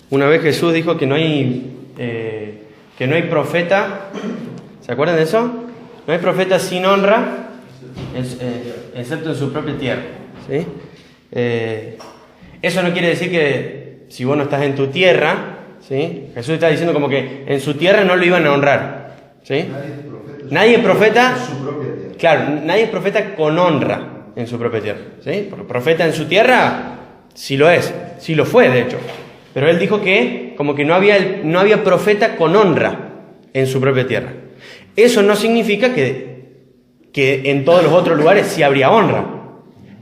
Una vez Jesús dijo que no hay profeta, ¿se acuerdan de eso? No hay profeta sin honra, excepto en su propia tierra, ¿sí? Eso no quiere decir que si vos no estás en tu tierra, ¿sí? Jesús está diciendo como que en su tierra no lo iban a honrar, ¿sí? Nadie es profeta en su propia tierra. Claro, nadie es profeta con honra en su propia tierra, ¿sí? Porque profeta en su tierra sí lo es, sí lo fue de hecho. Pero él dijo que como que no había profeta con honra en su propia tierra. Eso no significa que en todos los otros lugares sí habría honra.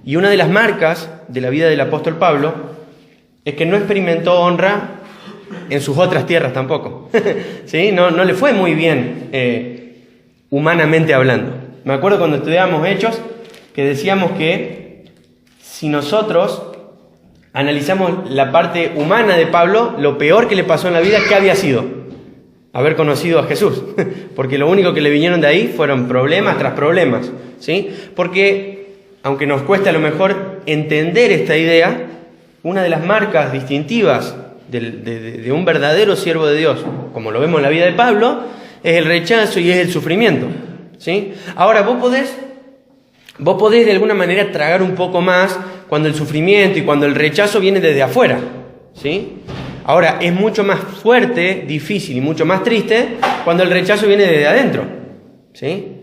Y una de las marcas de la vida del apóstol Pablo es que no experimentó honra en sus otras tierras tampoco. ¿Sí? No le fue muy bien humanamente hablando. Me acuerdo cuando estudiábamos Hechos que decíamos que si nosotros analizamos la parte humana de Pablo, lo peor que le pasó en la vida, ¿qué había sido? Haber conocido a Jesús. Porque lo único que le vinieron de ahí fueron problemas tras problemas, ¿sí? Porque, aunque nos cuesta a lo mejor entender esta idea, una de las marcas distintivas de un verdadero siervo de Dios, como lo vemos en la vida de Pablo, es el rechazo y es el sufrimiento, ¿sí? Ahora, vos podés de alguna manera tragar un poco más cuando el sufrimiento y cuando el rechazo viene desde afuera, ¿sí? Ahora, es mucho más fuerte, difícil y mucho más triste cuando el rechazo viene desde adentro, ¿sí?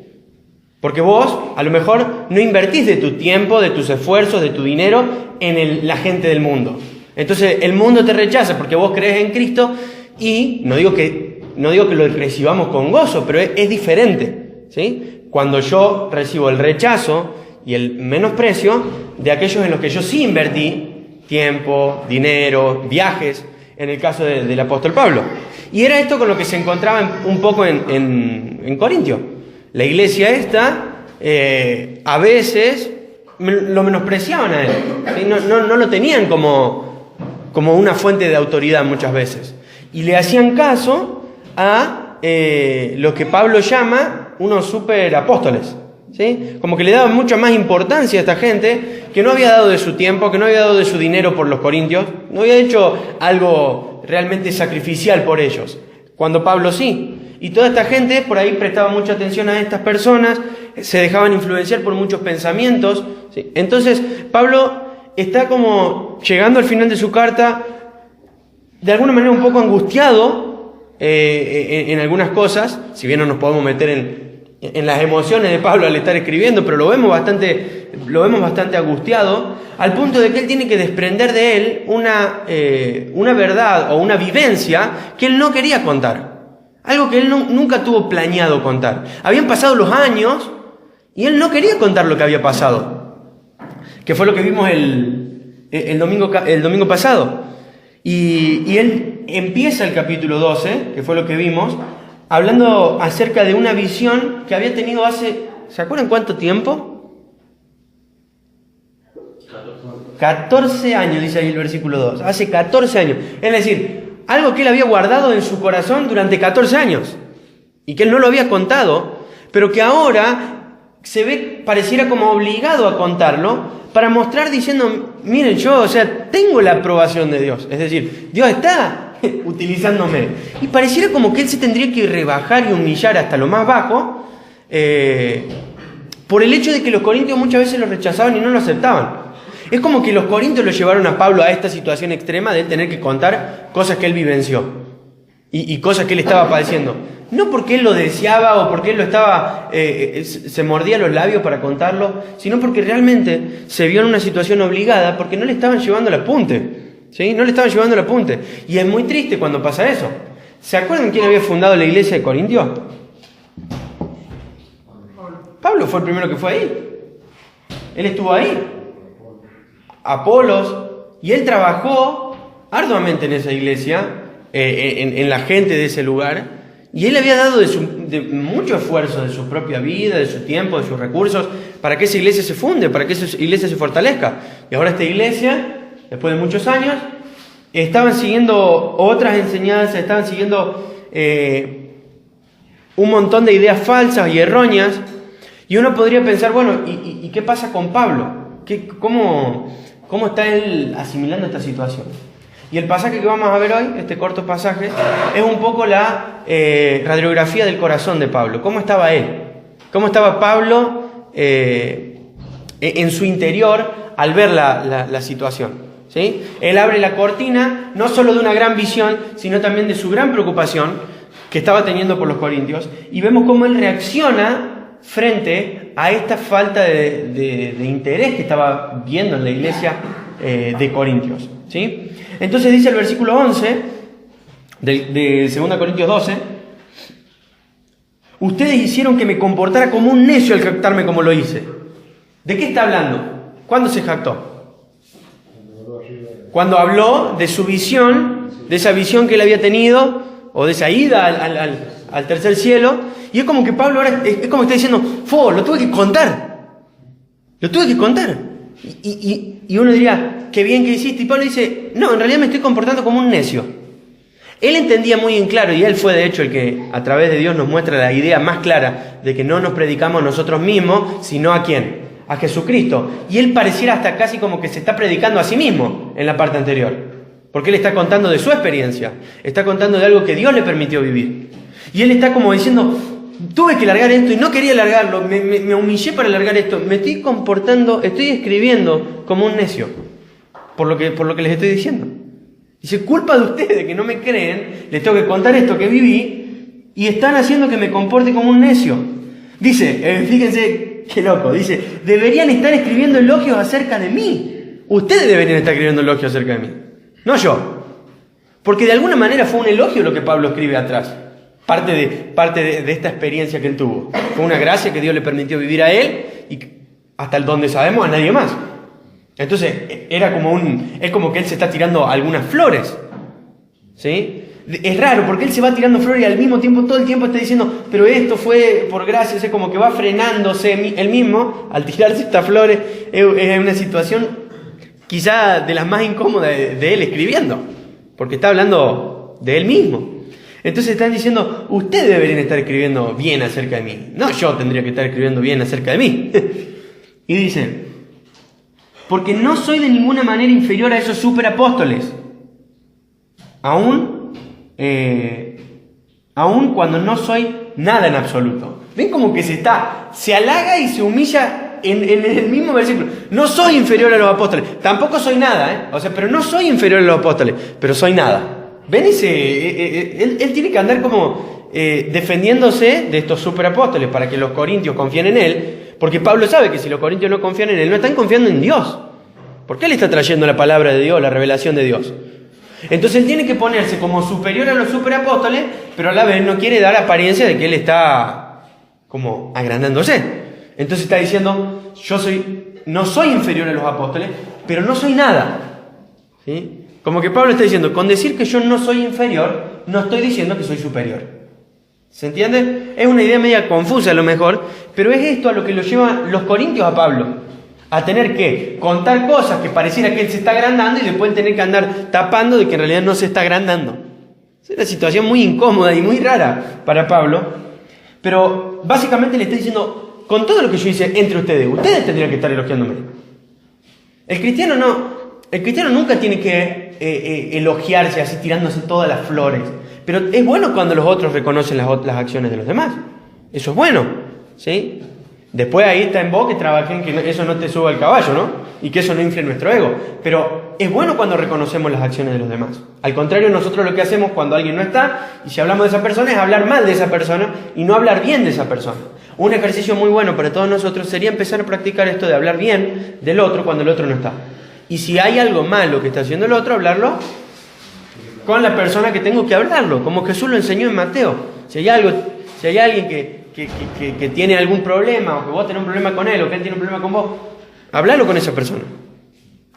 Porque vos, a lo mejor, no invertís de tu tiempo, de tus esfuerzos, de tu dinero en la gente del mundo. Entonces, el mundo te rechaza porque vos crees en Cristo y no digo que lo recibamos con gozo, pero es diferente, ¿sí? Cuando yo recibo el rechazo y el menosprecio de aquellos en los que yo sí invertí tiempo, dinero, viajes, en el caso del apóstol Pablo. Y era esto con lo que se encontraba un poco en Corintio. La iglesia esta, a veces lo menospreciaban a él, ¿sí? No lo tenían como una fuente de autoridad muchas veces. Y le hacían caso a lo que Pablo llama unos superapóstoles, ¿sí? Como que le daban mucha más importancia a esta gente que no había dado de su tiempo, que no había dado de su dinero por los corintios, no había hecho algo realmente sacrificial por ellos, cuando Pablo sí. Y toda esta gente por ahí prestaba mucha atención a estas personas, se dejaban influenciar por muchos pensamientos, ¿sí? Entonces Pablo está como llegando al final de su carta, de alguna manera un poco angustiado en algunas cosas, si bien no nos podemos meter en las emociones de Pablo al estar escribiendo, pero lo vemos bastante angustiado, al punto de que él tiene que desprender de él una verdad o una vivencia que él no quería contar. Algo que él nunca tuvo planeado contar. Habían pasado los años y él no quería contar lo que había pasado, que fue lo que vimos el domingo pasado. Y él empieza el capítulo 12, que fue lo que vimos, hablando acerca de una visión que había tenido ¿se acuerdan cuánto tiempo? 14 años, dice ahí el versículo 2. Hace 14 años. Es decir, algo que él había guardado en su corazón durante 14 años y que él no lo había contado, pero que ahora pareciera como obligado a contarlo para mostrar diciendo, miren, yo, tengo la aprobación de Dios. Es decir, Dios está utilizándome. Y pareciera como que él se tendría que rebajar y humillar hasta lo más bajo por el hecho de que los corintios muchas veces lo rechazaban y no lo aceptaban. Es como que los corintios lo llevaron a Pablo a esta situación extrema de él tener que contar cosas que él vivenció y cosas que él estaba padeciendo. No porque él lo deseaba o porque él lo estaba se mordía los labios para contarlo, sino porque realmente se vio en una situación obligada porque no le estaban llevando el apunte, ¿sí? No le estaban llevando el apunte. Y es muy triste cuando pasa eso. ¿Se acuerdan quién había fundado la iglesia de Corintio? Pablo fue el primero que fue ahí. Él estuvo ahí. Apolos, y él trabajó arduamente en esa iglesia, en la gente de ese lugar, y él había dado de mucho esfuerzo, de su propia vida, de su tiempo, de sus recursos, para que esa iglesia se funde, para que esa iglesia se fortalezca. Y ahora esta iglesia, después de muchos años, estaban siguiendo otras enseñanzas, estaban siguiendo un montón de ideas falsas y erróneas, y uno podría pensar, bueno, ¿y qué pasa con Pablo? ¿Cómo está él asimilando esta situación? Y el pasaje que vamos a ver hoy, este corto pasaje, es un poco la radiografía del corazón de Pablo. ¿Cómo estaba él? ¿Cómo estaba Pablo en su interior al ver la situación? ¿Sí? Él abre la cortina no solo de una gran visión, sino también de su gran preocupación que estaba teniendo por los corintios, y vemos cómo él reacciona frente a esta falta de interés que estaba viendo en la iglesia de Corintios. ¿Sí? Entonces dice el versículo 11 de 2 Corintios 12: ustedes hicieron que me comportara como un necio al jactarme como lo hice. ¿De qué está hablando? ¿Cuándo se jactó? Cuando habló de su visión, de esa visión que él había tenido, o de esa ida al tercer cielo, y es como que Pablo ahora, es como que está diciendo, lo tuve que contar, y uno diría, qué bien que hiciste, y Pablo dice, no, en realidad me estoy comportando como un necio. Él entendía muy en claro, y él fue de hecho el que a través de Dios nos muestra la idea más clara de que no nos predicamos nosotros mismos, sino ¿a quién? A Jesucristo. Y él pareciera hasta casi como que se está predicando a sí mismo en la parte anterior. Porque él está contando de su experiencia. Está contando de algo que Dios le permitió vivir. Y él está como diciendo, tuve que largar esto y no quería largarlo. Me humillé para largar esto. Me estoy comportando, estoy escribiendo como un necio. Por lo que les estoy diciendo. Dice, culpa de ustedes que no me creen. Les tengo que contar esto que viví. Y están haciendo que me comporte como un necio. Dice, fíjense... Qué loco, dice, deberían estar escribiendo elogios acerca de mí. Ustedes deberían estar escribiendo elogios acerca de mí, no yo. Porque de alguna manera fue un elogio lo que Pablo escribe atrás. Parte de esta experiencia que él tuvo. Fue una gracia que Dios le permitió vivir a él y hasta el donde sabemos a nadie más. Entonces, es como que él se está tirando algunas flores. ¿Sí? Es raro porque él se va tirando flores y al mismo tiempo, todo el tiempo está diciendo, pero esto fue por gracia, es como que va frenándose él mismo al tirarse estas flores. Es una situación quizá de las más incómodas de él escribiendo, porque está hablando de él mismo. Entonces están diciendo, ustedes deberían estar escribiendo bien acerca de mí, no yo tendría que estar escribiendo bien acerca de mí. Y dice, porque no soy de ninguna manera inferior a esos superapóstoles, aún cuando no soy nada en absoluto. ¿Ven como que se halaga y se humilla en el mismo versículo? No soy inferior a los apóstoles, tampoco soy nada, pero no soy inferior a los apóstoles, pero soy nada. ¿Ven? Él tiene que andar como defendiéndose de estos superapóstoles para que los corintios confíen en él, porque Pablo sabe que si los corintios no confían en él, no están confiando en Dios, porque él está trayendo la palabra de Dios, la revelación de Dios. Entonces él tiene que ponerse como superior a los superapóstoles, pero a la vez no quiere dar apariencia de que él está como agrandándose. Entonces está diciendo, no soy inferior a los apóstoles, pero no soy nada. ¿Sí? Como que Pablo está diciendo, con decir que yo no soy inferior, no estoy diciendo que soy superior. ¿Se entiende? Es una idea media confusa a lo mejor, pero es esto a lo que lo llevan los corintios a Pablo. A tener que contar cosas que pareciera que él se está agrandando y después tener que andar tapando de que en realidad no se está agrandando. Es una situación muy incómoda y muy rara para Pablo. Pero básicamente le está diciendo, con todo lo que yo hice entre ustedes tendrían que estar elogiándome. El cristiano nunca tiene que elogiarse así tirándose todas las flores. Pero es bueno cuando los otros reconocen las acciones de los demás. Eso es bueno, ¿sí? Después ahí está en vos que trabajen que eso no te suba al caballo, ¿no? Y que eso no infle nuestro ego. Pero es bueno cuando reconocemos las acciones de los demás. Al contrario, nosotros lo que hacemos cuando alguien no está, y si hablamos de esa persona, es hablar mal de esa persona y no hablar bien de esa persona. Un ejercicio muy bueno para todos nosotros sería empezar a practicar esto de hablar bien del otro cuando el otro no está. Y si hay algo malo que está haciendo el otro, hablarlo con la persona que tengo que hablarlo, como Jesús lo enseñó en Mateo. Si hay alguien que tiene algún problema, o que vos tenés un problema con él, o que él tiene un problema con vos, hablalo con esa persona.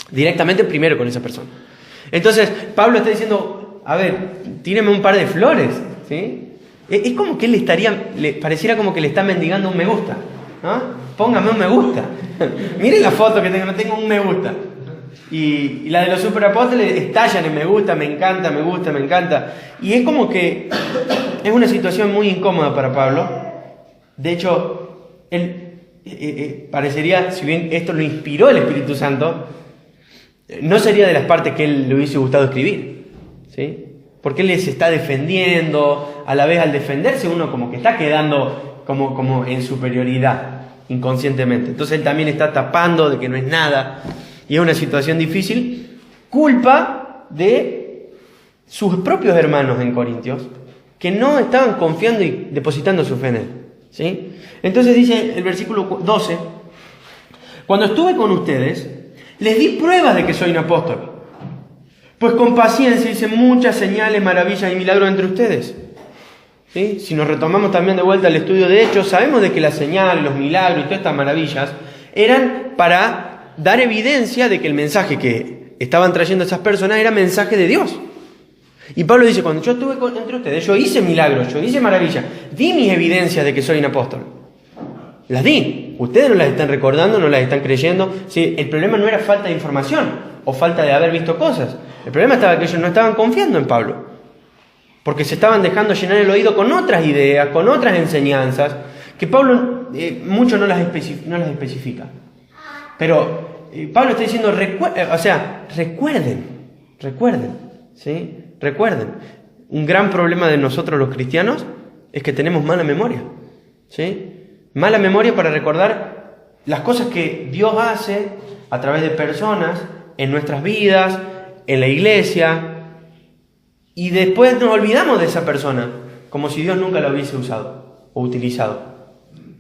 Directamente primero con esa persona. Entonces, Pablo está diciendo, a ver, tíreme un par de flores, ¿sí? Es como que él le pareciera como que le está mendigando un me gusta, ¿no? Póngame un me gusta. Miren la foto que tengo un me gusta. Y la de los superapóstoles estallan en me gusta, me encanta, me gusta, me encanta. Y es como que es una situación muy incómoda para Pablo. De hecho, él parecería, si bien esto lo inspiró el Espíritu Santo, no sería de las partes que él le hubiese gustado escribir, ¿sí? Porque él les está defendiendo, a la vez al defenderse uno como que está quedando como en superioridad inconscientemente. Entonces él también está tapando de que no es nada y es una situación difícil, culpa de sus propios hermanos en Corintios que no estaban confiando y depositando su fe en él, ¿sí? Entonces dice el versículo 12: cuando estuve con ustedes les di pruebas de que soy un apóstol, pues con paciencia hice muchas señales, maravillas y milagros entre ustedes. ¿Sí? Si nos retomamos también de vuelta al estudio de Hechos, sabemos de que las señales, los milagros y todas estas maravillas eran para dar evidencia de que el mensaje que estaban trayendo esas personas era mensaje de Dios. Y Pablo dice, cuando yo estuve entre ustedes, yo hice milagros, yo hice maravillas, di mis evidencias de que soy un apóstol. Las di. Ustedes no las están recordando, no las están creyendo. Sí, el problema no era falta de información o falta de haber visto cosas. El problema estaba que ellos no estaban confiando en Pablo, porque se estaban dejando llenar el oído con otras ideas, con otras enseñanzas, que Pablo mucho no las especifica. Pero Pablo está diciendo, recuerden, ¿sí? Recuerden. Un gran problema de nosotros los cristianos es que tenemos mala memoria, ¿sí? Mala memoria para recordar las cosas que Dios hace a través de personas en nuestras vidas, en la iglesia, y después nos olvidamos de esa persona, como si Dios nunca la hubiese usado o utilizado.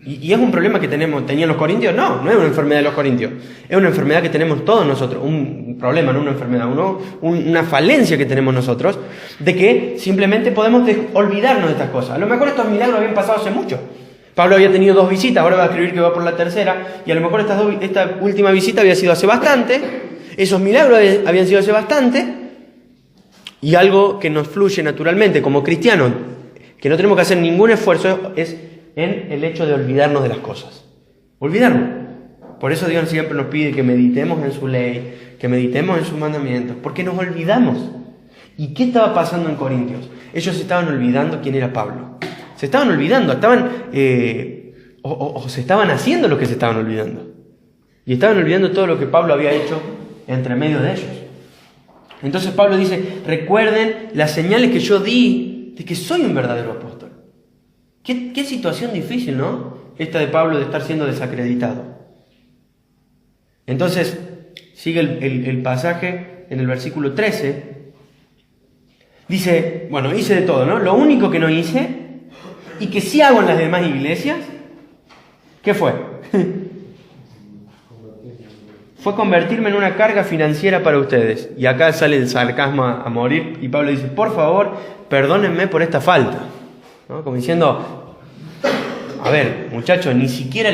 Y es un problema que tenían los corintios. No es una enfermedad de los corintios, es una enfermedad que tenemos todos nosotros, un problema, no una enfermedad, una falencia que tenemos nosotros, de que simplemente podemos olvidarnos de estas cosas. A lo mejor estos milagros habían pasado hace mucho. Pablo había tenido 2 visitas, ahora va a escribir que va por la tercera, y a lo mejor esta última visita había sido hace bastante, esos milagros habían sido hace bastante, y algo que nos fluye naturalmente como cristianos, que no tenemos que hacer ningún esfuerzo, es en el hecho de olvidarnos de las cosas. Olvidarnos. Por eso Dios siempre nos pide que meditemos en su ley, que meditemos en sus mandamientos, porque nos olvidamos. ¿Y qué estaba pasando en Corintios? Ellos estaban olvidando quién era Pablo. Se estaban olvidando, se estaban haciendo lo que se estaban olvidando. Y estaban olvidando todo lo que Pablo había hecho entre medio de ellos. Entonces Pablo dice, recuerden las señales que yo di de que soy un verdadero apóstol. Qué situación difícil, ¿no? Esta de Pablo de estar siendo desacreditado. Entonces, sigue el pasaje en el versículo 13. Dice, bueno, hice de todo, ¿no? Lo único que no hice y que sí hago en las demás iglesias, ¿qué fue? Fue convertirme en una carga financiera para ustedes. Y acá sale el sarcasmo a morir. Y Pablo dice, por favor, perdónenme por esta falta, ¿no? Como diciendo, a ver, muchachos, ni siquiera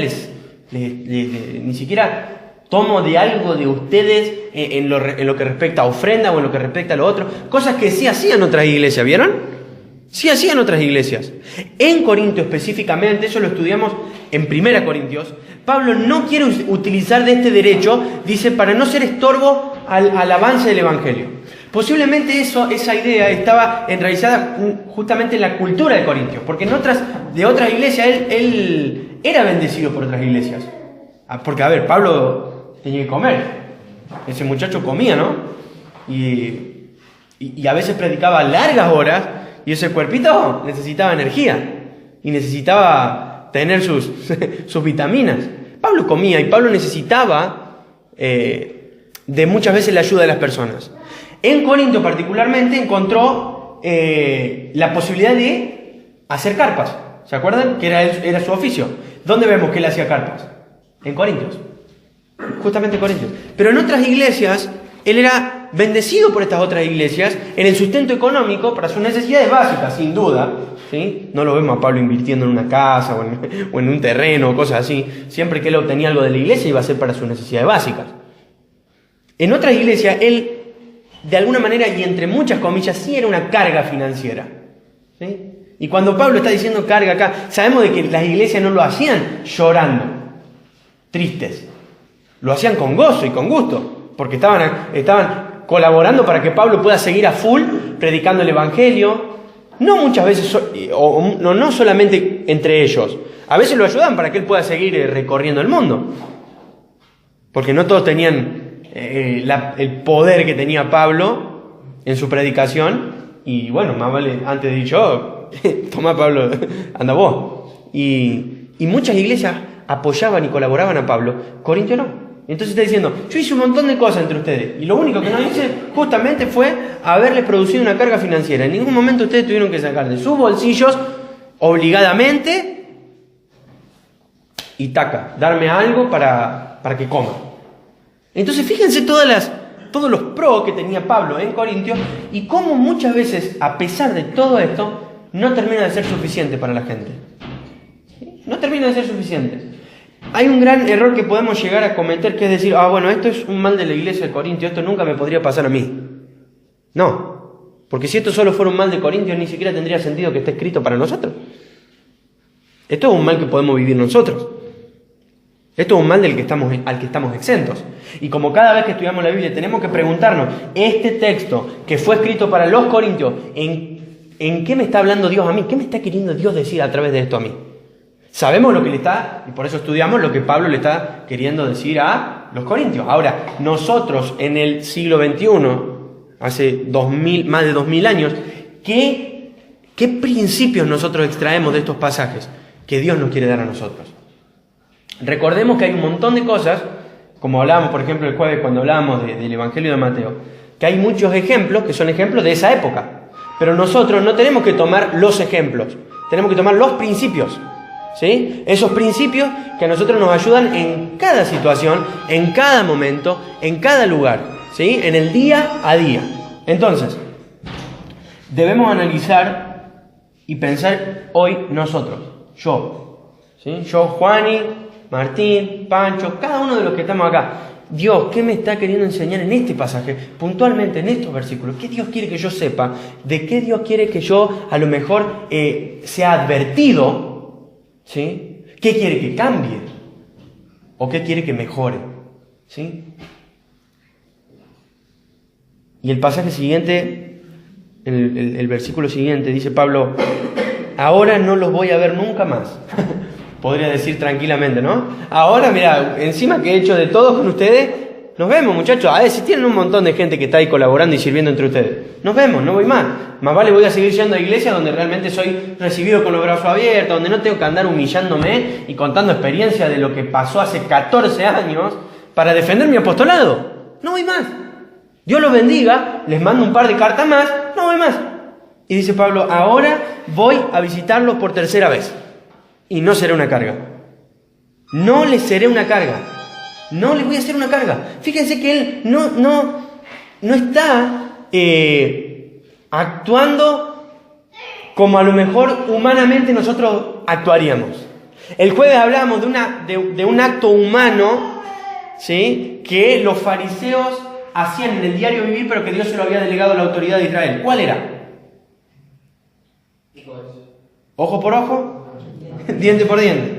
ni siquiera tomo de algo de ustedes en lo que respecta a ofrenda o en lo que respecta a lo otro. Cosas que sí hacían otras iglesias, ¿vieron? Sí hacían otras iglesias. En Corinto específicamente, eso lo estudiamos en 1 Corintios, Pablo no quiere utilizar de este derecho, dice, para no ser estorbo al avance del Evangelio. Posiblemente esa idea estaba enraizada justamente en la cultura de Corintios, porque de otras iglesias él era bendecido por otras iglesias. Porque, a ver, Pablo tenía que comer. Ese muchacho comía, ¿no? Y a veces predicaba largas horas, y ese cuerpito necesitaba energía y necesitaba tener sus vitaminas. Pablo comía y Pablo necesitaba de muchas veces la ayuda de las personas. En Corinto particularmente encontró la posibilidad de hacer carpas. ¿Se acuerdan? Que era su oficio. ¿Dónde vemos que él hacía carpas? En Corintios. Justamente en Corintios. Pero en otras iglesias, él era bendecido por estas otras iglesias en el sustento económico para sus necesidades básicas, sin duda, ¿sí? No lo vemos a Pablo invirtiendo en una casa o en un terreno o cosas así. Siempre que él obtenía algo de la iglesia iba a ser para sus necesidades básicas. En otras iglesias, él, de alguna manera y entre muchas comillas, sí era una carga financiera, ¿sí? Y cuando Pablo está diciendo carga acá, sabemos de que las iglesias no lo hacían llorando, tristes. Lo hacían con gozo y con gusto, porque estaban colaborando para que Pablo pueda seguir a full predicando el Evangelio. No muchas veces, no solamente entre ellos. A veces lo ayudan para que él pueda seguir recorriendo el mundo. Porque no todos tenían el poder que tenía Pablo en su predicación. Y bueno, más vale antes de ir yo, toma Pablo, anda vos. Y muchas iglesias apoyaban y colaboraban a Pablo, Corintio no. Entonces está diciendo, yo hice un montón de cosas entre ustedes, y lo único que no hice justamente fue haberles producido una carga financiera. En ningún momento ustedes tuvieron que sacar de sus bolsillos obligadamente y darme algo para que coman. Entonces fíjense todos los pros que tenía Pablo en Corintios, y cómo muchas veces, a pesar de todo esto, no termina de ser suficiente para la gente. No termina de ser suficiente. Hay un gran error que podemos llegar a cometer, que es decir, bueno, esto es un mal de la iglesia de Corintio, esto nunca me podría pasar a mí. No, porque si esto solo fuera un mal de Corintios, ni siquiera tendría sentido que esté escrito para nosotros. Esto es un mal que podemos vivir nosotros. Esto es un mal al que estamos exentos. Y como cada vez que estudiamos la Biblia tenemos que preguntarnos, este texto que fue escrito para los Corintios, ¿en qué me está hablando Dios a mí? ¿Qué me está queriendo Dios decir a través de esto a mí? Sabemos lo que le está, y por eso estudiamos lo que Pablo le está queriendo decir a los corintios. Ahora, nosotros en el siglo XXI, hace más de 2000 años, ¿qué principios nosotros extraemos de estos pasajes que Dios nos quiere dar a nosotros? Recordemos que hay un montón de cosas, como hablábamos por ejemplo el jueves cuando hablábamos del Evangelio de Mateo, que hay muchos ejemplos que son ejemplos de esa época. Pero nosotros no tenemos que tomar los ejemplos, tenemos que tomar los principios. ¿Sí? Esos principios que a nosotros nos ayudan en cada situación, en cada momento, en cada lugar, ¿sí? En el día a día. Entonces, debemos analizar y pensar hoy nosotros, yo, ¿sí? Yo, Juani, Martín, Pancho, cada uno de los que estamos acá. Dios, ¿qué me está queriendo enseñar en este pasaje? Puntualmente en estos versículos. ¿Qué Dios quiere que yo sepa? ¿De qué Dios quiere que yo a lo mejor sea advertido? ¿Sí? ¿Qué quiere que cambie? ¿O qué quiere que mejore? ¿Sí? Y el pasaje siguiente, el versículo siguiente, dice Pablo, ahora no los voy a ver nunca más. Podría decir tranquilamente, ¿no? Ahora, mira, encima que he hecho de todo con ustedes, nos vemos, muchachos. A ver, si tienen un montón de gente que está ahí colaborando y sirviendo entre ustedes. Nos vemos, no voy más. Más vale voy a seguir yendo a iglesias donde realmente soy recibido con los brazos abiertos, donde no tengo que andar humillándome y contando experiencias de lo que pasó hace 14 años para defender mi apostolado. No voy más. Dios los bendiga, les mando un par de cartas más, no voy más. Y dice Pablo, ahora voy a visitarlos por tercera vez. Y no seré una carga. No les seré una carga. No les voy a hacer una carga. Fíjense que él no está actuando como a lo mejor humanamente nosotros actuaríamos. El jueves hablábamos de un acto humano, ¿sí?, que los fariseos hacían en el diario vivir, pero que Dios se lo había delegado a la autoridad de Israel. ¿Cuál era? ¿Ojo por ojo? ¿Diente por diente?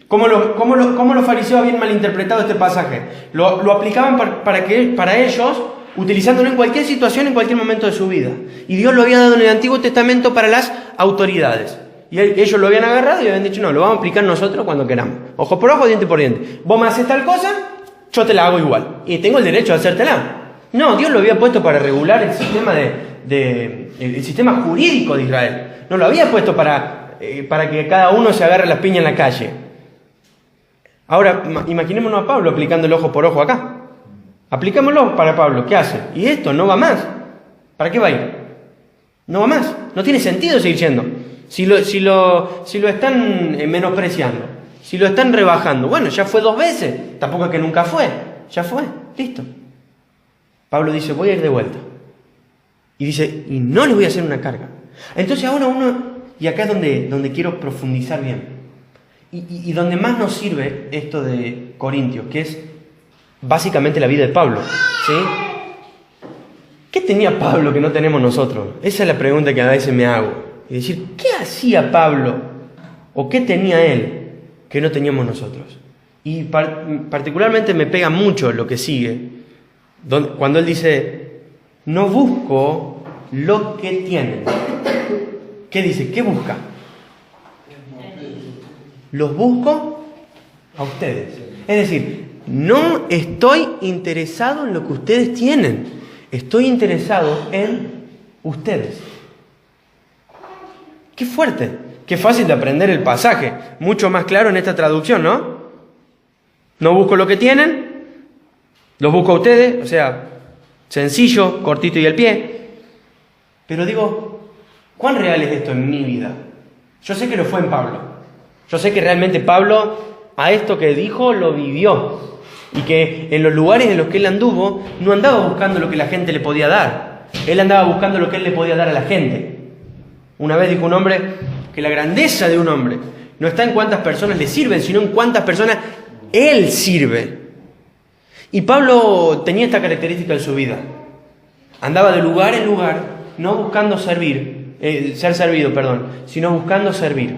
¿Cómo los fariseos habían malinterpretado este pasaje? Lo aplicaban para ellos, utilizándolo en cualquier situación, en cualquier momento de su vida. Y Dios lo había dado en el Antiguo Testamento para las autoridades. Y ellos lo habían agarrado y habían dicho, no, lo vamos a aplicar nosotros cuando queramos. Ojo por ojo, diente por diente. Vos me haces tal cosa, yo te la hago igual. Y tengo el derecho de hacértela. No, Dios lo había puesto para regular el sistema el sistema jurídico de Israel. No lo había puesto para que cada uno se agarre las piñas en la calle. Ahora, imaginémonos a Pablo aplicando el ojo por ojo acá. Aplicámoslo para Pablo. ¿Qué hace? Y esto no va más. ¿Para qué va a ir? No va más. No tiene sentido seguir yendo. Si lo están menospreciando, si lo están rebajando, bueno, ya fue 2 veces. Tampoco es que nunca fue. Ya fue. Listo. Pablo dice, voy a ir de vuelta. Y dice, y no les voy a hacer una carga. Entonces ahora y acá es donde quiero profundizar bien. Y donde más nos sirve esto de Corintios, que es básicamente la vida de Pablo, ¿sí? ¿Qué tenía Pablo que no tenemos nosotros? Esa es la pregunta que a veces me hago. Y decir, ¿qué hacía Pablo? ¿O qué tenía él que no teníamos nosotros? Y particularmente me pega mucho lo que sigue, cuando él dice, no busco lo que tienen. ¿Qué dice? ¿Qué busca? Los busco a ustedes. Es decir, no estoy interesado en lo que ustedes tienen, estoy interesado en ustedes. Qué fuerte, qué fácil de aprender el pasaje, mucho más claro en esta traducción, ¿no? No busco lo que tienen, los busco a ustedes, o sea, sencillo, cortito y al pie. Pero digo, ¿cuán real es esto en mi vida? Yo sé que lo fue en Pablo. Yo sé que realmente Pablo a esto que dijo lo vivió. Y que en los lugares en los que él anduvo, no andaba buscando lo que la gente le podía dar. Él andaba buscando lo que él le podía dar a la gente. Una vez dijo un hombre que la grandeza de un hombre no está en cuántas personas le sirven, sino en cuántas personas él sirve. Y Pablo tenía esta característica en su vida. Andaba de lugar en lugar, no buscando ser servido, sino buscando servir.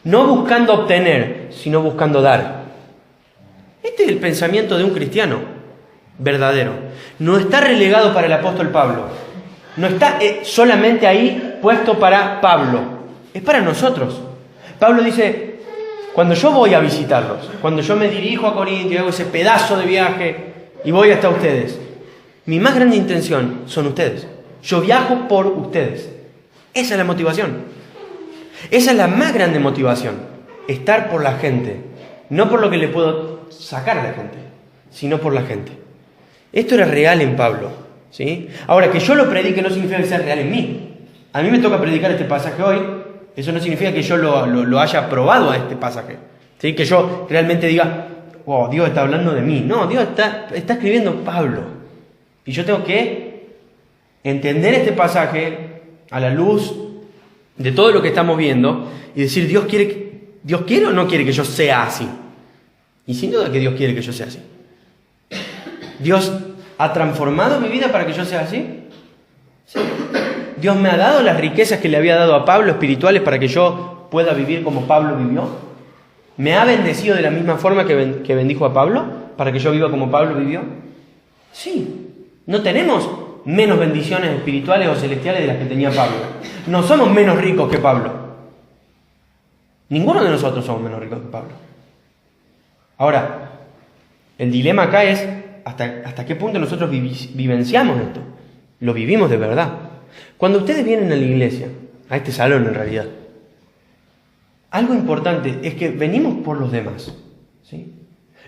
No buscando obtener, sino buscando dar. Este es el pensamiento de un cristiano verdadero. No está relegado para el apóstol Pablo. No está solamente ahí puesto para Pablo. Es para nosotros. Pablo dice, cuando yo voy a visitarlos, cuando yo me dirijo a Corinto y hago ese pedazo de viaje y voy hasta ustedes, mi más grande intención son ustedes. Yo viajo por ustedes. Esa es la motivación. Esa es la más grande motivación. Estar por la gente. No por lo que le puedo sacar a la gente, sino por la gente. Esto era real en Pablo, ¿sí? Ahora, que yo lo predique no significa que sea real en mí. A mí me toca predicar este pasaje hoy. Eso no significa que yo lo haya probado a este pasaje, ¿sí? Que yo realmente diga, oh, Dios está hablando de mí. No, Dios está escribiendo Pablo. Y yo tengo que entender este pasaje a la luz de todo lo que estamos viendo y decir, ¿Dios quiere o no quiere que yo sea así? Y sin duda que Dios quiere que yo sea así. ¿Dios ha transformado mi vida para que yo sea así? Sí. ¿Dios me ha dado las riquezas que le había dado a Pablo espirituales para que yo pueda vivir como Pablo vivió? ¿Me ha bendecido de la misma forma que bendijo a Pablo para que yo viva como Pablo vivió? Sí. No tenemos menos bendiciones espirituales o celestiales de las que tenía Pablo. No somos menos ricos que Pablo. Ninguno de nosotros somos menos ricos que Pablo. Ahora, el dilema acá es hasta qué punto nosotros vivenciamos esto. Lo vivimos de verdad. Cuando ustedes vienen a la iglesia, a este salón en realidad, algo importante es que venimos por los demás, ¿sí?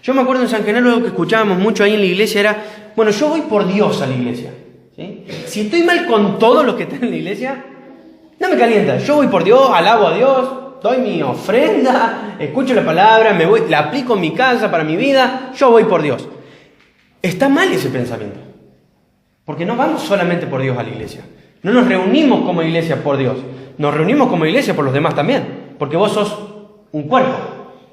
Yo me acuerdo en San Genaro algo que escuchábamos mucho ahí en la iglesia era, bueno, yo voy por Dios a la iglesia, ¿sí? Si estoy mal con todos los que están en la iglesia, no me calienta. Yo voy por Dios, alabo a Dios, doy mi ofrenda, escucho la palabra, la aplico en mi casa, para mi vida, yo voy por Dios. Está mal ese pensamiento, porque no vamos solamente por Dios a la iglesia. No nos reunimos como iglesia por Dios, nos reunimos como iglesia por los demás también, porque vos sos un cuerpo,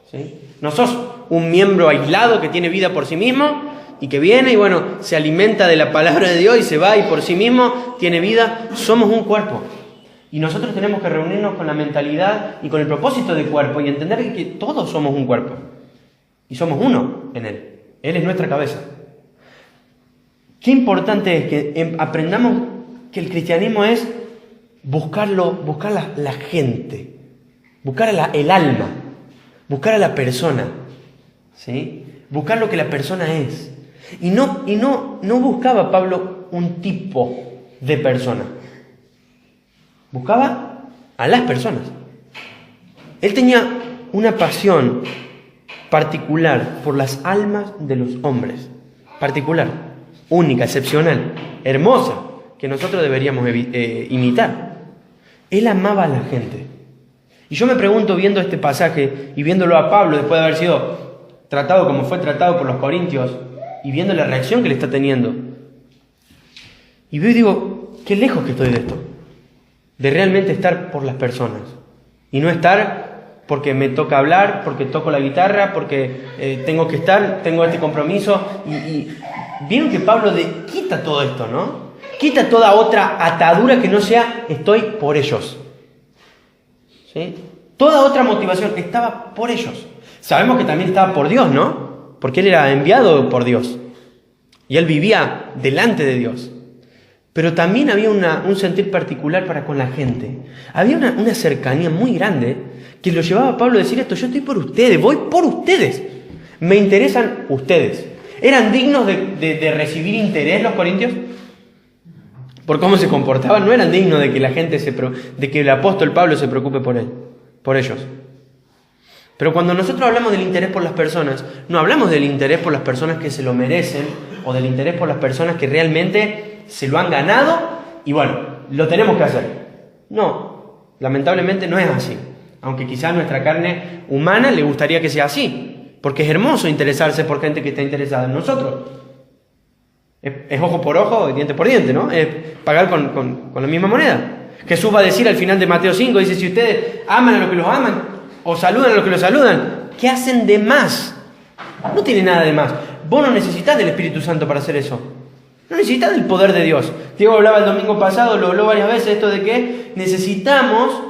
¿sí? No sos un miembro aislado que tiene vida por sí mismo y que viene y bueno, se alimenta de la palabra de Dios y se va y por sí mismo tiene vida. Somos un cuerpo. Y nosotros tenemos que reunirnos con la mentalidad y con el propósito de cuerpo y entender que todos somos un cuerpo. Y somos uno en Él. Él es nuestra cabeza. Qué importante es que aprendamos que el cristianismo es buscar la gente, buscar el alma, buscar a la persona, ¿sí? Buscar lo que la persona es. Y no buscaba Pablo un tipo de persona. Buscaba a las personas. Él tenía una pasión particular por las almas de los hombres. Particular, única, excepcional, hermosa, que nosotros deberíamos imitar. Él amaba a la gente. Y yo me pregunto, viendo este pasaje y viéndolo a Pablo, después de haber sido tratado como fue tratado por los corintios, y viendo la reacción que le está teniendo, y veo y digo, qué lejos que estoy de esto. De realmente estar por las personas. Y no estar porque me toca hablar, porque toco la guitarra, porque tengo que estar, tengo este compromiso. Y vieron que Pablo quita todo esto, ¿no? Quita toda otra atadura que no sea estoy por ellos. ¿Sí? Toda otra motivación estaba por ellos. Sabemos que también estaba por Dios, ¿no? Porque él era enviado por Dios. Y él vivía delante de Dios. Pero también había un sentir particular para con la gente. Había una cercanía muy grande que lo llevaba a Pablo a decir esto, yo estoy por ustedes, voy por ustedes. Me interesan ustedes. ¿Eran dignos de recibir interés los corintios? Por cómo se comportaban, no eran dignos de que la gente de que el apóstol Pablo se preocupe por ellos. Pero cuando nosotros hablamos del interés por las personas, no hablamos del interés por las personas que se lo merecen o del interés por las personas que realmente se lo han ganado y bueno, lo tenemos que hacer. No, lamentablemente no es así. Aunque quizás nuestra carne humana le gustaría que sea así, porque es hermoso interesarse por gente que está interesada en nosotros. Es ojo por ojo y diente por diente, ¿no? Es pagar con la misma moneda. Jesús va a decir al final de Mateo 5, dice, si ustedes aman a los que los aman o saludan a los que los saludan, ¿qué hacen de más? No tiene nada de más. Vos no necesitas del Espíritu Santo para hacer eso. No necesitas del poder de Dios. Diego hablaba el domingo pasado, lo habló varias veces, esto de que necesitamos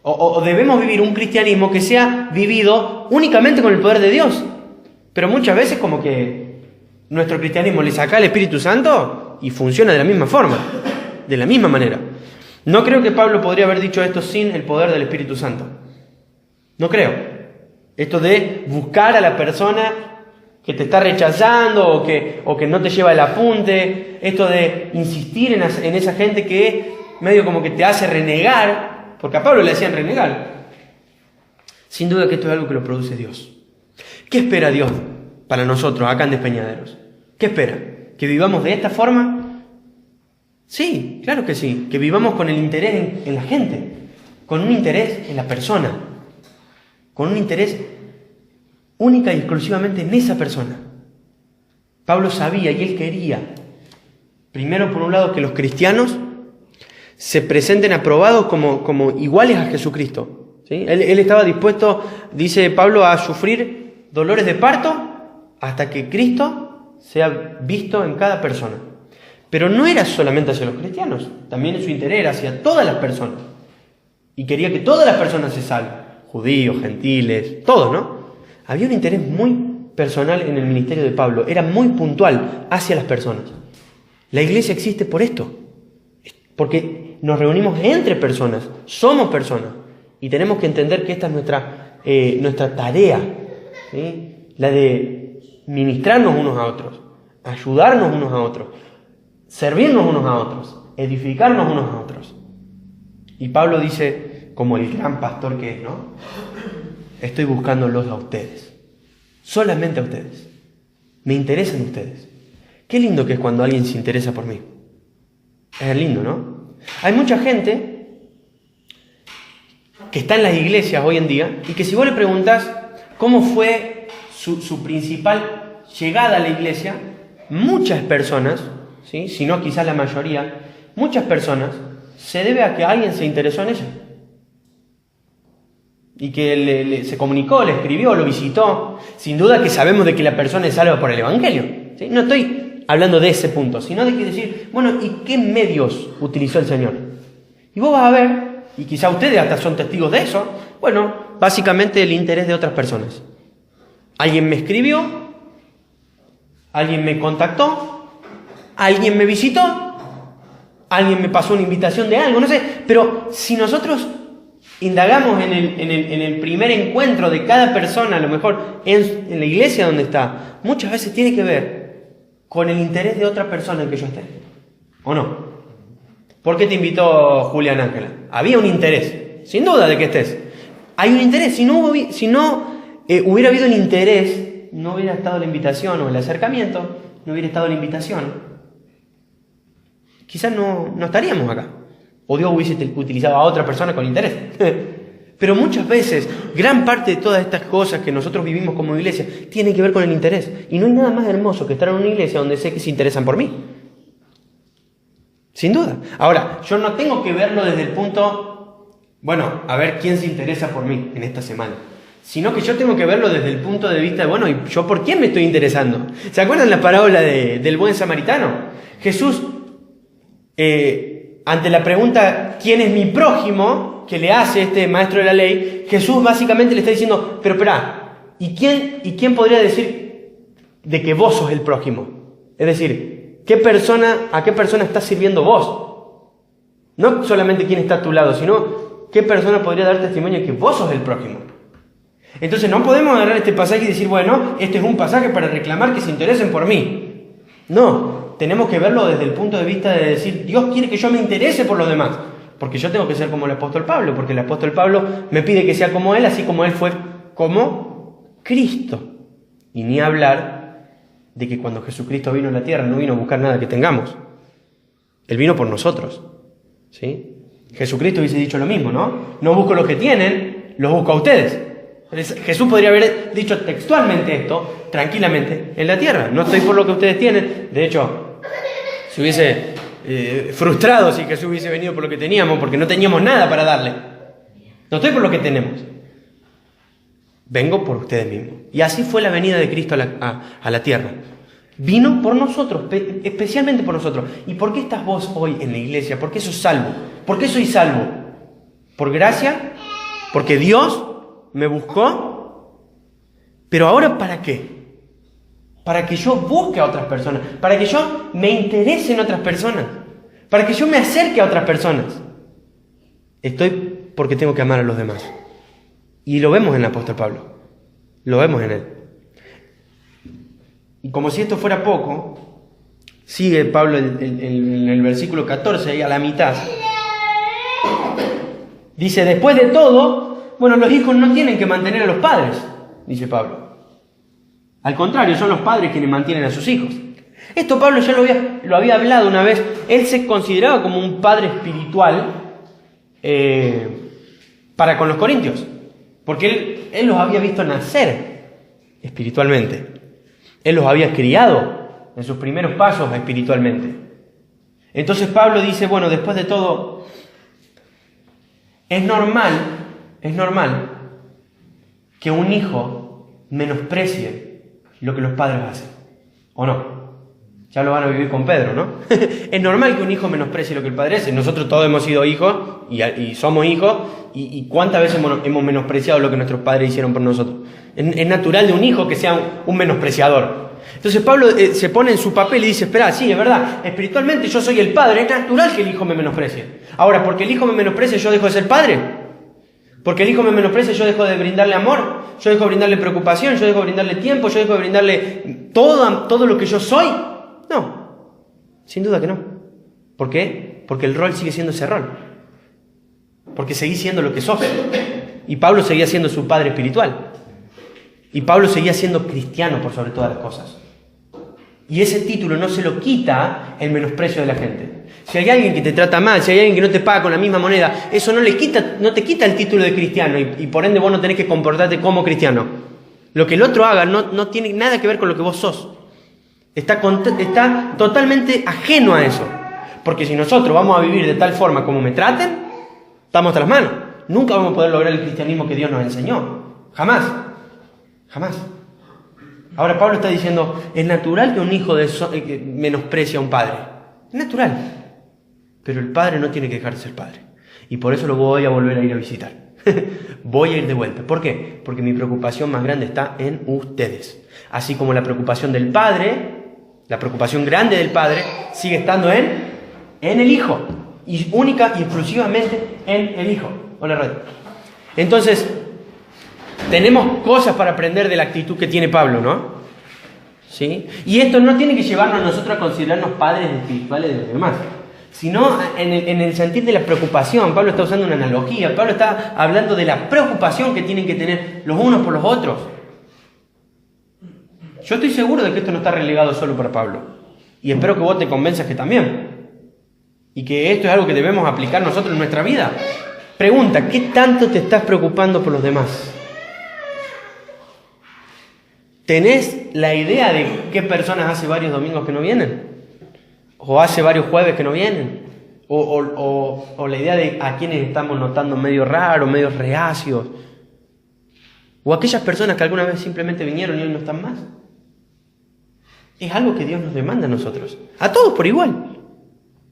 o debemos vivir un cristianismo que sea vivido únicamente con el poder de Dios. Pero muchas veces como que nuestro cristianismo le saca el Espíritu Santo y funciona de la misma forma, de la misma manera. No creo que Pablo podría haber dicho esto sin el poder del Espíritu Santo. No creo. Esto de buscar a la persona que te está rechazando o que no te lleva el apunte, esto de insistir en esa gente que medio como que te hace renegar, porque a Pablo le hacían renegar. Sin duda que esto es algo que lo produce Dios. ¿Qué espera Dios para nosotros acá en Despeñaderos? ¿Qué espera? ¿Que vivamos de esta forma? Sí, claro que sí. Que vivamos con el interés en la gente, con un interés en la persona, con un interés única y exclusivamente en esa persona. Pablo sabía y él quería, primero por un lado, que los cristianos se presenten aprobados como iguales a Jesucristo. ¿Sí? Él estaba dispuesto, dice Pablo, a sufrir dolores de parto hasta que Cristo sea visto en cada persona. Pero no era solamente hacia los cristianos, también su interés era hacia todas las personas. Y quería que todas las personas se salven, judíos, gentiles, todos, ¿no? Había un interés muy personal en el ministerio de Pablo, era muy puntual hacia las personas. La iglesia existe por esto, porque nos reunimos entre personas, somos personas, y tenemos que entender que esta es nuestra tarea, ¿sí? La de ministrarnos unos a otros, ayudarnos unos a otros, servirnos unos a otros, edificarnos unos a otros. Y Pablo dice, como el gran pastor que es, ¿no? Estoy buscándolos a ustedes, solamente a ustedes. Me interesan ustedes. Qué lindo que es cuando alguien se interesa por mí. Es lindo, ¿no? Hay mucha gente que está en las iglesias hoy en día y que si vos le preguntás cómo fue su principal llegada a la iglesia, muchas personas, ¿sí? Si no quizás la mayoría, muchas personas se debe a que alguien se interesó en ella. Y que se comunicó, le escribió, lo visitó. Sin duda que sabemos de que la persona es salva por el Evangelio, ¿sí? No estoy hablando de ese punto, sino de que decir, bueno, ¿y qué medios utilizó el Señor? Y vos vas a ver, y quizá ustedes hasta son testigos de eso, bueno, básicamente el interés de otras personas. Alguien me escribió, alguien me contactó, alguien me visitó, alguien me pasó una invitación de algo, no sé, pero si nosotros indagamos en el primer encuentro de cada persona, a lo mejor en la iglesia donde está, muchas veces tiene que ver con el interés de otra persona en que yo esté, ¿o no? ¿Por qué te invitó Julián Ángela? Había un interés, sin duda de que estés. Hay un interés, si no hubiera habido un interés, no hubiera estado la invitación o el acercamiento, no hubiera estado la invitación. Quizás no estaríamos acá. O Dios hubiese utilizado a otra persona con interés. Pero muchas veces, gran parte de todas estas cosas que nosotros vivimos como iglesia tienen que ver con el interés. Y no hay nada más hermoso que estar en una iglesia donde sé que se interesan por mí. Sin duda. Ahora, yo no tengo que verlo desde el punto, bueno, a ver quién se interesa por mí en esta semana. Sino que yo tengo que verlo desde el punto de vista de, bueno, ¿y yo por quién me estoy interesando? ¿Se acuerdan la parábola del buen samaritano? Jesús, ante la pregunta, ¿quién es mi prójimo?, que le hace este maestro de la ley, Jesús básicamente le está diciendo, pero espera, ¿y quién podría decir de que vos sos el prójimo? Es decir, ¿a qué persona estás sirviendo vos? No solamente quién está a tu lado, sino qué persona podría dar testimonio de que vos sos el prójimo. Entonces no podemos agarrar este pasaje y decir, bueno, este es un pasaje para reclamar que se interesen por mí. No, tenemos que verlo desde el punto de vista de decir, Dios quiere que yo me interese por los demás, porque yo tengo que ser como el apóstol Pablo, porque el apóstol Pablo me pide que sea como él, así como él fue como Cristo. Y ni hablar de que cuando Jesucristo vino a la tierra no vino a buscar nada que tengamos. Él vino por nosotros, ¿sí? Jesucristo hubiese dicho lo mismo, ¿no? No busco los que tienen, los busco a ustedes. Jesús podría haber dicho textualmente esto, tranquilamente, en la tierra. No estoy por lo que ustedes tienen. De hecho, se hubiese frustrado si Jesús hubiese venido por lo que teníamos, porque no teníamos nada para darle. No estoy por lo que tenemos. Vengo por ustedes mismos. Y así fue la venida de Cristo a la tierra. Vino por nosotros, especialmente por nosotros. ¿Y por qué estás vos hoy en la iglesia? ¿Por qué sos salvo? ¿Por qué soy salvo? ¿Por gracia? ¿Porque Dios me buscó? Pero ahora, ¿para qué? Para que yo busque a otras personas, para que yo me interese en otras personas, para que yo me acerque a otras personas. Estoy porque tengo que amar a los demás. Y lo vemos en el apóstol Pablo, lo vemos en él. Y como si esto fuera poco, sigue Pablo en el versículo 14, ahí a la mitad. Dice, después de todo, bueno, los hijos no tienen que mantener a los padres, dice Pablo. Al contrario, son los padres quienes mantienen a sus hijos. Esto Pablo ya lo había hablado una vez. Él se consideraba como un padre espiritual para con los corintios, porque él los había visto nacer espiritualmente. Él los había criado en sus primeros pasos espiritualmente. Entonces Pablo dice, bueno, después de todo, es normal que un hijo menosprecie lo que los padres hacen, ¿o no? Ya lo van a vivir con Pedro, ¿no? Es normal que un hijo menosprecie lo que el padre hace. Nosotros todos hemos sido hijos y somos hijos, y ¿cuántas veces hemos menospreciado lo que nuestros padres hicieron por nosotros? Es natural de un hijo que sea un menospreciador. Entonces Pablo se pone en su papel y dice, espera, sí, es verdad, espiritualmente yo soy el padre, es natural que el hijo me menosprecie. Ahora, porque el hijo me menosprecie, yo dejo de ser padre. Porque el hijo me menosprecie, yo dejo de brindarle amor, yo dejo de brindarle preocupación, yo dejo de brindarle tiempo, yo dejo de brindarle todo lo que yo soy. No, sin duda que no. ¿Por qué? Porque el rol sigue siendo ese rol. Porque seguís siendo lo que sos. Y Pablo seguía siendo su padre espiritual. Y Pablo seguía siendo cristiano por sobre todas las cosas. Y ese título no se lo quita el menosprecio de la gente. Si hay alguien que te trata mal, si hay alguien que no te paga con la misma moneda, eso no te quita el título de cristiano, y por ende vos no tenés que comportarte como cristiano. Lo que el otro haga no tiene nada que ver con lo que vos sos. Está totalmente ajeno a eso. Porque si nosotros vamos a vivir de tal forma como me traten, estamos tras las manos. Nunca vamos a poder lograr el cristianismo que Dios nos enseñó. Jamás. Ahora Pablo está diciendo, es natural que un hijo menosprecie a un padre. Es natural. Pero el padre no tiene que dejar de ser padre. Y por eso lo voy a volver a ir a visitar. Voy a ir de vuelta. ¿Por qué? Porque mi preocupación más grande está en ustedes. Así como la preocupación del padre, la preocupación grande del padre, sigue estando en el hijo. Y única y exclusivamente en el hijo. Hola, Red. Entonces, tenemos cosas para aprender de la actitud que tiene Pablo, ¿no? ¿Sí? Y esto no tiene que llevarnos a nosotros a considerarnos padres espirituales de los demás, sino en el sentir de la preocupación. Pablo está usando una analogía. Pablo está hablando de la preocupación que tienen que tener los unos por los otros. Yo estoy seguro de que esto no está relegado solo para Pablo. Y espero que vos te convenzas que también. Y que esto es algo que debemos aplicar nosotros en nuestra vida. Pregunta, ¿qué tanto te estás preocupando por los demás? ¿Tenés la idea de qué personas hace varios domingos que no vienen? ¿O hace varios jueves que no vienen? ¿O la idea de a quienes estamos notando medio raros, medio reacios? ¿O aquellas personas que alguna vez simplemente vinieron y hoy no están más? Es algo que Dios nos demanda a nosotros. A todos por igual.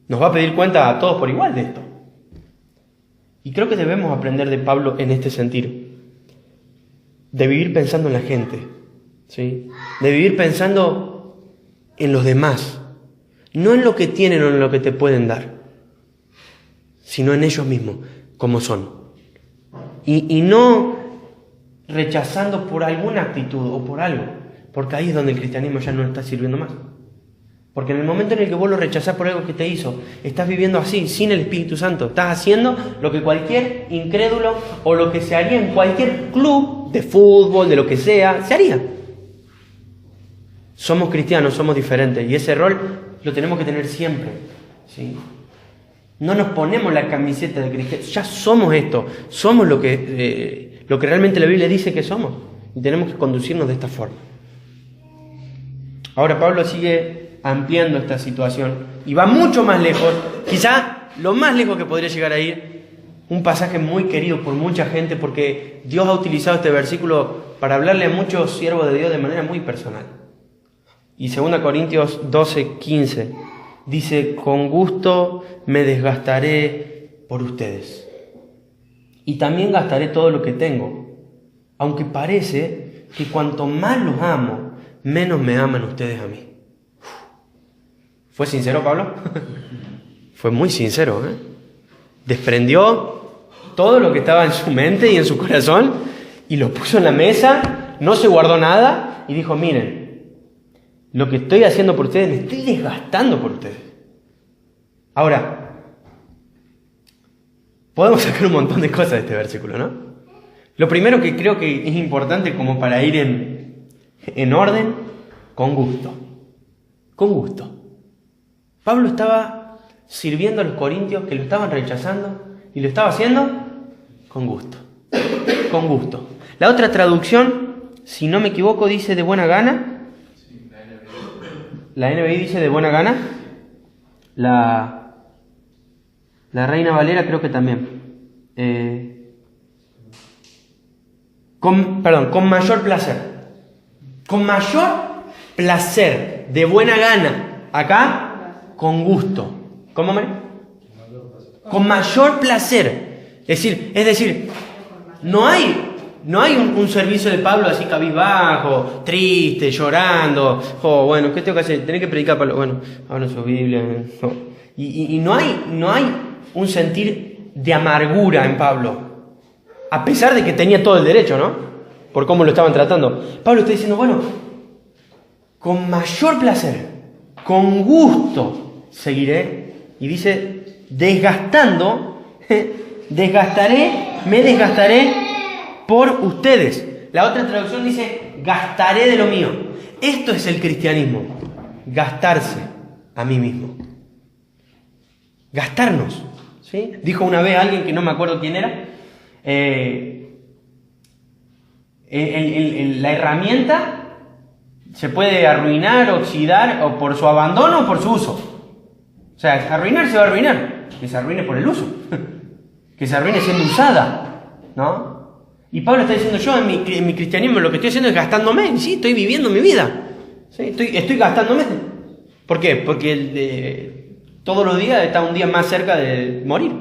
Nos va a pedir cuenta a todos por igual de esto. Y creo que debemos aprender de Pablo en este sentido. De vivir pensando en la gente. ¿Sí? De vivir pensando en los demás. No en lo que tienen o en lo que te pueden dar, sino en ellos mismos, como son. Y no rechazando por alguna actitud o por algo, porque ahí es donde el cristianismo ya no está sirviendo más. Porque en el momento en el que vos lo rechazás por algo que te hizo, estás viviendo así, sin el Espíritu Santo. Estás haciendo lo que cualquier incrédulo o lo que se haría en cualquier club de fútbol, de lo que sea, se haría. Somos cristianos, somos diferentes y ese rol lo tenemos que tener siempre, ¿sí? No nos ponemos la camiseta de cristianos, ya somos esto, somos lo que realmente la Biblia dice que somos y tenemos que conducirnos de esta forma. Ahora Pablo sigue ampliando esta situación y va mucho más lejos, quizá lo más lejos que podría llegar a ir, un pasaje muy querido por mucha gente porque Dios ha utilizado este versículo para hablarle a muchos siervos de Dios de manera muy personal. Y 2 Corintios 12:15 dice: con gusto me desgastaré por ustedes y también gastaré todo lo que tengo, aunque parece que cuanto más los amo, menos me aman ustedes a mí. ¿Fue sincero Pablo? Fue muy sincero, ¿eh? Desprendió todo lo que estaba en su mente y en su corazón y lo puso en la mesa, no se guardó nada y dijo: miren, lo que estoy haciendo por ustedes, me estoy desgastando por ustedes. Ahora, podemos sacar un montón de cosas de este versículo, ¿no? Lo primero que creo que es importante como para ir en orden, con gusto. Con gusto. Pablo estaba sirviendo a los corintios que lo estaban rechazando y lo estaba haciendo con gusto. Con gusto. La otra traducción, si no me equivoco, dice de buena gana. La NBI dice de buena gana. La Reina Valera creo que también. Con mayor placer. Con mayor placer, de buena gana. Acá, con gusto. ¿Cómo, María? Con mayor placer. Es decir, no hay un servicio de Pablo así cabizbajo, triste, llorando. Oh, bueno, ¿qué tengo que hacer? Tenés que predicar, Pablo. Bueno, abran su Biblia. No. Y no hay un sentir de amargura en Pablo. A pesar de que tenía todo el derecho, ¿no? Por cómo lo estaban tratando. Pablo está diciendo, bueno, con mayor placer, con gusto seguiré. Y dice, me desgastaré por ustedes. La otra traducción dice, gastaré de lo mío. Esto es el cristianismo. Gastarse a mí mismo. Gastarnos. ¿Sí? Dijo una vez alguien que no me acuerdo quién era. La herramienta se puede arruinar, oxidar o por su abandono o por su uso. O sea, arruinar se va a arruinar. Que se arruine por el uso. Que se arruine siendo usada, ¿no? Y Pablo está diciendo, yo en mi cristianismo lo que estoy haciendo es gastándome. Sí, estoy viviendo mi vida. ¿Sí? Estoy gastándome. ¿Por qué? Porque todos los días está un día más cerca de morir.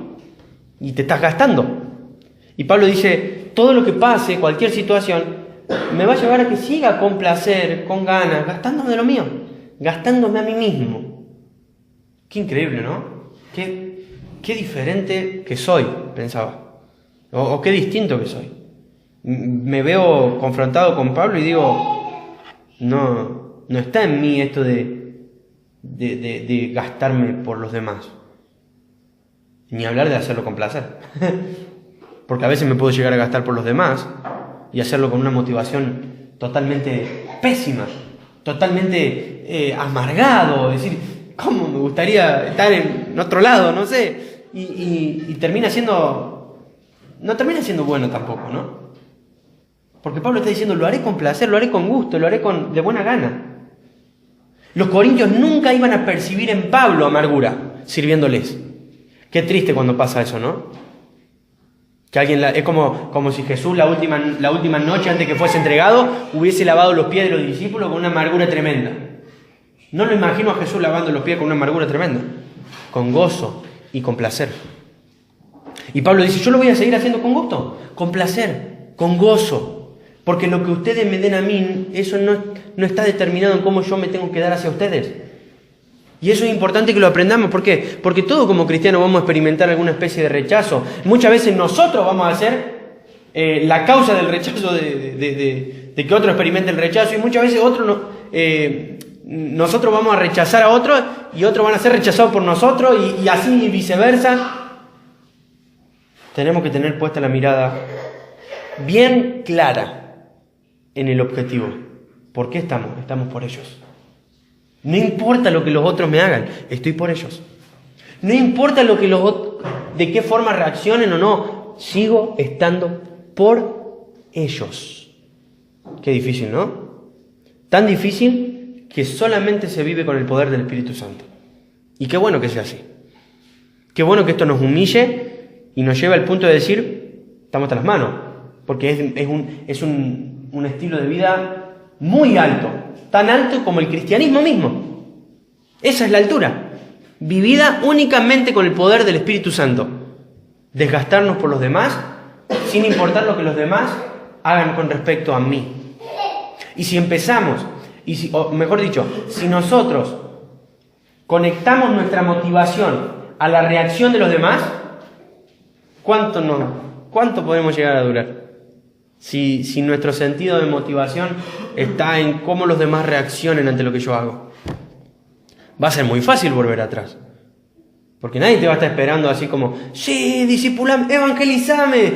Y te estás gastando. Y Pablo dice, todo lo que pase, cualquier situación, me va a llevar a que siga con placer, con ganas, gastándome de lo mío. Gastándome a mí mismo. Qué increíble, ¿no? Qué diferente que soy, pensaba. O qué distinto que soy. Me veo confrontado con Pablo y digo, no está en mí esto de gastarme por los demás. Ni hablar de hacerlo con placer. Porque a veces me puedo llegar a gastar por los demás y hacerlo con una motivación totalmente pésima, totalmente amargado, decir, ¿cómo me gustaría estar en otro lado? No sé. Y termina siendo... No termina siendo bueno tampoco, ¿no? Porque Pablo está diciendo, lo haré con placer, lo haré con gusto, lo haré de buena gana. Los corintios nunca iban a percibir en Pablo amargura sirviéndoles. Qué triste cuando pasa eso, ¿no? Que alguien es como si Jesús la última noche antes que fuese entregado hubiese lavado los pies de los discípulos con una amargura tremenda. No lo imagino a Jesús lavando los pies con una amargura tremenda, con gozo y con placer. Y Pablo dice, yo lo voy a seguir haciendo con gusto, con placer, con gozo, porque lo que ustedes me den a mí, eso no está determinado en cómo yo me tengo que dar hacia ustedes. Y eso es importante que lo aprendamos. ¿Por qué? Porque todos como cristianos vamos a experimentar alguna especie de rechazo. Muchas veces nosotros vamos a ser la causa del rechazo de que otro experimente el rechazo, y muchas veces nosotros vamos a rechazar a otro y otros van a ser rechazados por nosotros y así viceversa. Tenemos que tener puesta la mirada bien clara en el objetivo. ¿Por qué estamos? Estamos por ellos. No importa lo que los otros me hagan, estoy por ellos. No importa de qué forma reaccionen o no, sigo estando por ellos. Qué difícil, ¿no? Tan difícil que solamente se vive con el poder del Espíritu Santo. Y qué bueno que sea así. Qué bueno que esto nos humille y nos lleve al punto de decir, estamos hasta las manos. Porque es un estilo de vida muy alto. Tan alto como el cristianismo mismo. Esa es la altura. Vivida únicamente con el poder del Espíritu Santo. Desgastarnos por los demás, sin importar lo que los demás hagan con respecto a mí. Y si empezamos, o mejor dicho, si nosotros conectamos nuestra motivación a la reacción de los demás, ¿cuánto podemos llegar a durar? Si nuestro sentido de motivación está en cómo los demás reaccionen ante lo que yo hago. Va a ser muy fácil volver atrás. Porque nadie te va a estar esperando así como, sí, discipulame, evangelizame,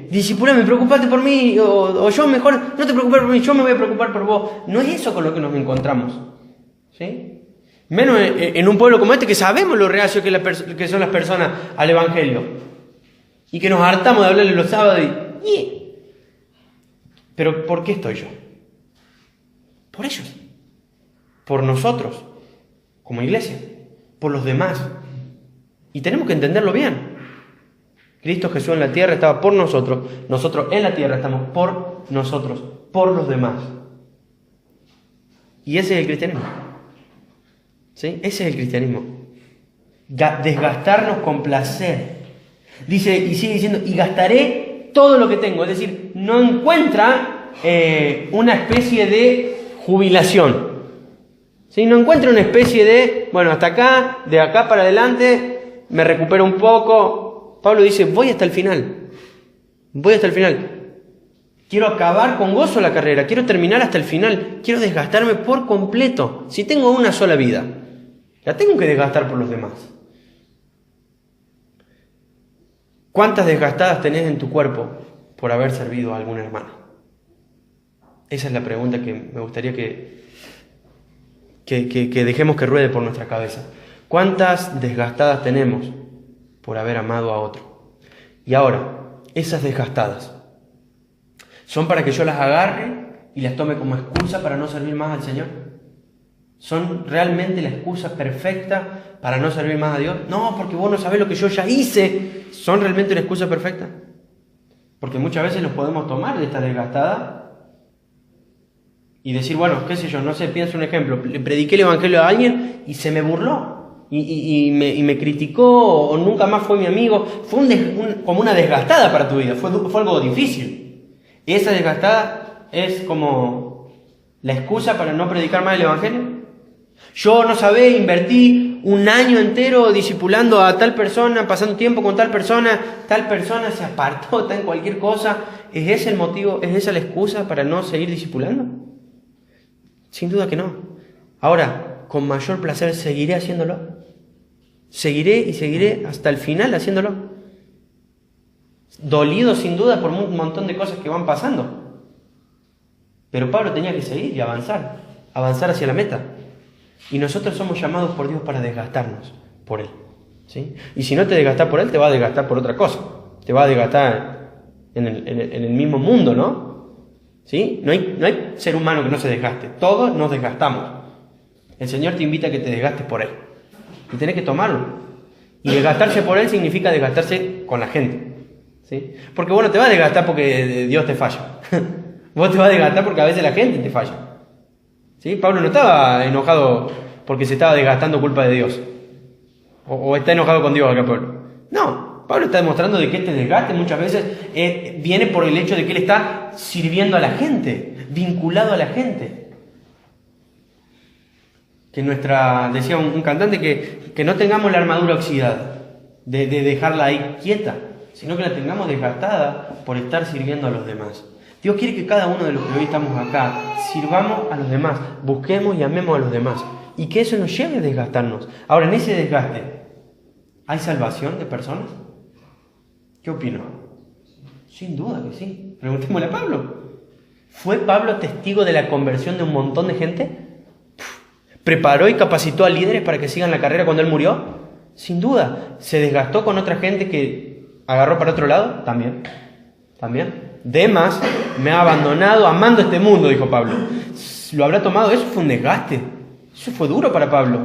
discipulame, preocupate por mí, o yo mejor, no te preocupes por mí, yo me voy a preocupar por vos. No es eso con lo que nos encontramos. ¿Sí? Menos en un pueblo como este que sabemos lo reacio que son las personas al evangelio. Y que nos hartamos de hablarle los sábados y... Pero ¿por qué estoy yo? Por ellos. Por nosotros, como iglesia. Por los demás. Y tenemos que entenderlo bien. Cristo Jesús en la tierra estaba por nosotros. Nosotros en la tierra estamos por nosotros, por los demás. Y ese es el cristianismo. ¿Sí? Ese es el cristianismo. Desgastarnos con placer. Dice, y sigue diciendo, y gastaré todo lo que tengo. Es decir, no encuentra una especie de jubilación. ¿Sí? No encuentra una especie de, bueno, hasta acá, de acá para adelante, me recupero un poco. Pablo dice, voy hasta el final. Voy hasta el final. Quiero acabar con gozo la carrera, quiero terminar hasta el final, quiero desgastarme por completo. Si tengo una sola vida, la tengo que desgastar por los demás. ¿Cuántas desgastadas tenés en tu cuerpo por haber servido a algún hermano? Esa es la pregunta que me gustaría que dejemos que ruede por nuestra cabeza. ¿Cuántas desgastadas tenemos por haber amado a otro? Y ahora, esas desgastadas, ¿son para que yo las agarre y las tome como excusa para no servir más al Señor? ¿Son realmente la excusa perfecta para no servir más a Dios? No, porque vos no sabés lo que yo ya hice. ¿Son realmente una excusa perfecta? Porque muchas veces nos podemos tomar de esta desgastada y decir, bueno, qué sé yo, no sé, pienso un ejemplo. Le prediqué el evangelio a alguien y se me burló y me criticó o nunca más fue mi amigo. Fue como una desgastada para tu vida, fue algo difícil. Y esa desgastada es como la excusa para no predicar más el evangelio. Yo no sabía, invertí un año entero discipulando a tal persona, pasando tiempo con tal persona se apartó, está en cualquier cosa. ¿Es ese el motivo? ¿Es esa la excusa para no seguir discipulando? Sin duda que no. Ahora, con mayor placer seguiré haciéndolo. Seguiré y seguiré hasta el final haciéndolo. Dolido sin duda por un montón de cosas que van pasando. Pero Pablo tenía que seguir y avanzar hacia la meta. Y nosotros somos llamados por Dios para desgastarnos por Él. ¿Sí? Y si no te desgastas por Él, te va a desgastar por otra cosa. Te va a desgastar en el mismo mundo, ¿no? ¿Sí? No hay ser humano que no se desgaste. Todos nos desgastamos. El Señor te invita a que te desgastes por Él. Y tenés que tomarlo. Y desgastarse por Él significa desgastarse con la gente. ¿Sí? Porque vos no te vas a desgastar porque Dios te falla. Vos te vas a desgastar porque a veces la gente te falla. ¿Sí? Pablo no estaba enojado porque se estaba desgastando culpa de Dios. O está enojado con Dios acá, Pablo. No. Pablo está demostrando de que este desgaste muchas veces viene por el hecho de que él está sirviendo a la gente, vinculado a la gente. Que decía un cantante, que no tengamos la armadura oxidada, de dejarla ahí quieta, sino que la tengamos desgastada por estar sirviendo a los demás. Dios quiere que cada uno de los que hoy estamos acá sirvamos a los demás, busquemos y amemos a los demás, y que eso nos lleve a desgastarnos. Ahora, en ese desgaste, ¿hay salvación de personas? ¿Qué opino? Sin duda que sí. Preguntémosle a Pablo. ¿Fue Pablo testigo de la conversión de un montón de gente? ¿Preparó y capacitó a líderes para que sigan la carrera cuando él murió? Sin duda. ¿Se desgastó con otra gente que agarró para otro lado? También. Demas me ha abandonado amando este mundo, dijo Pablo. ¿Lo habrá tomado? Eso fue un desgaste. Eso fue duro para Pablo.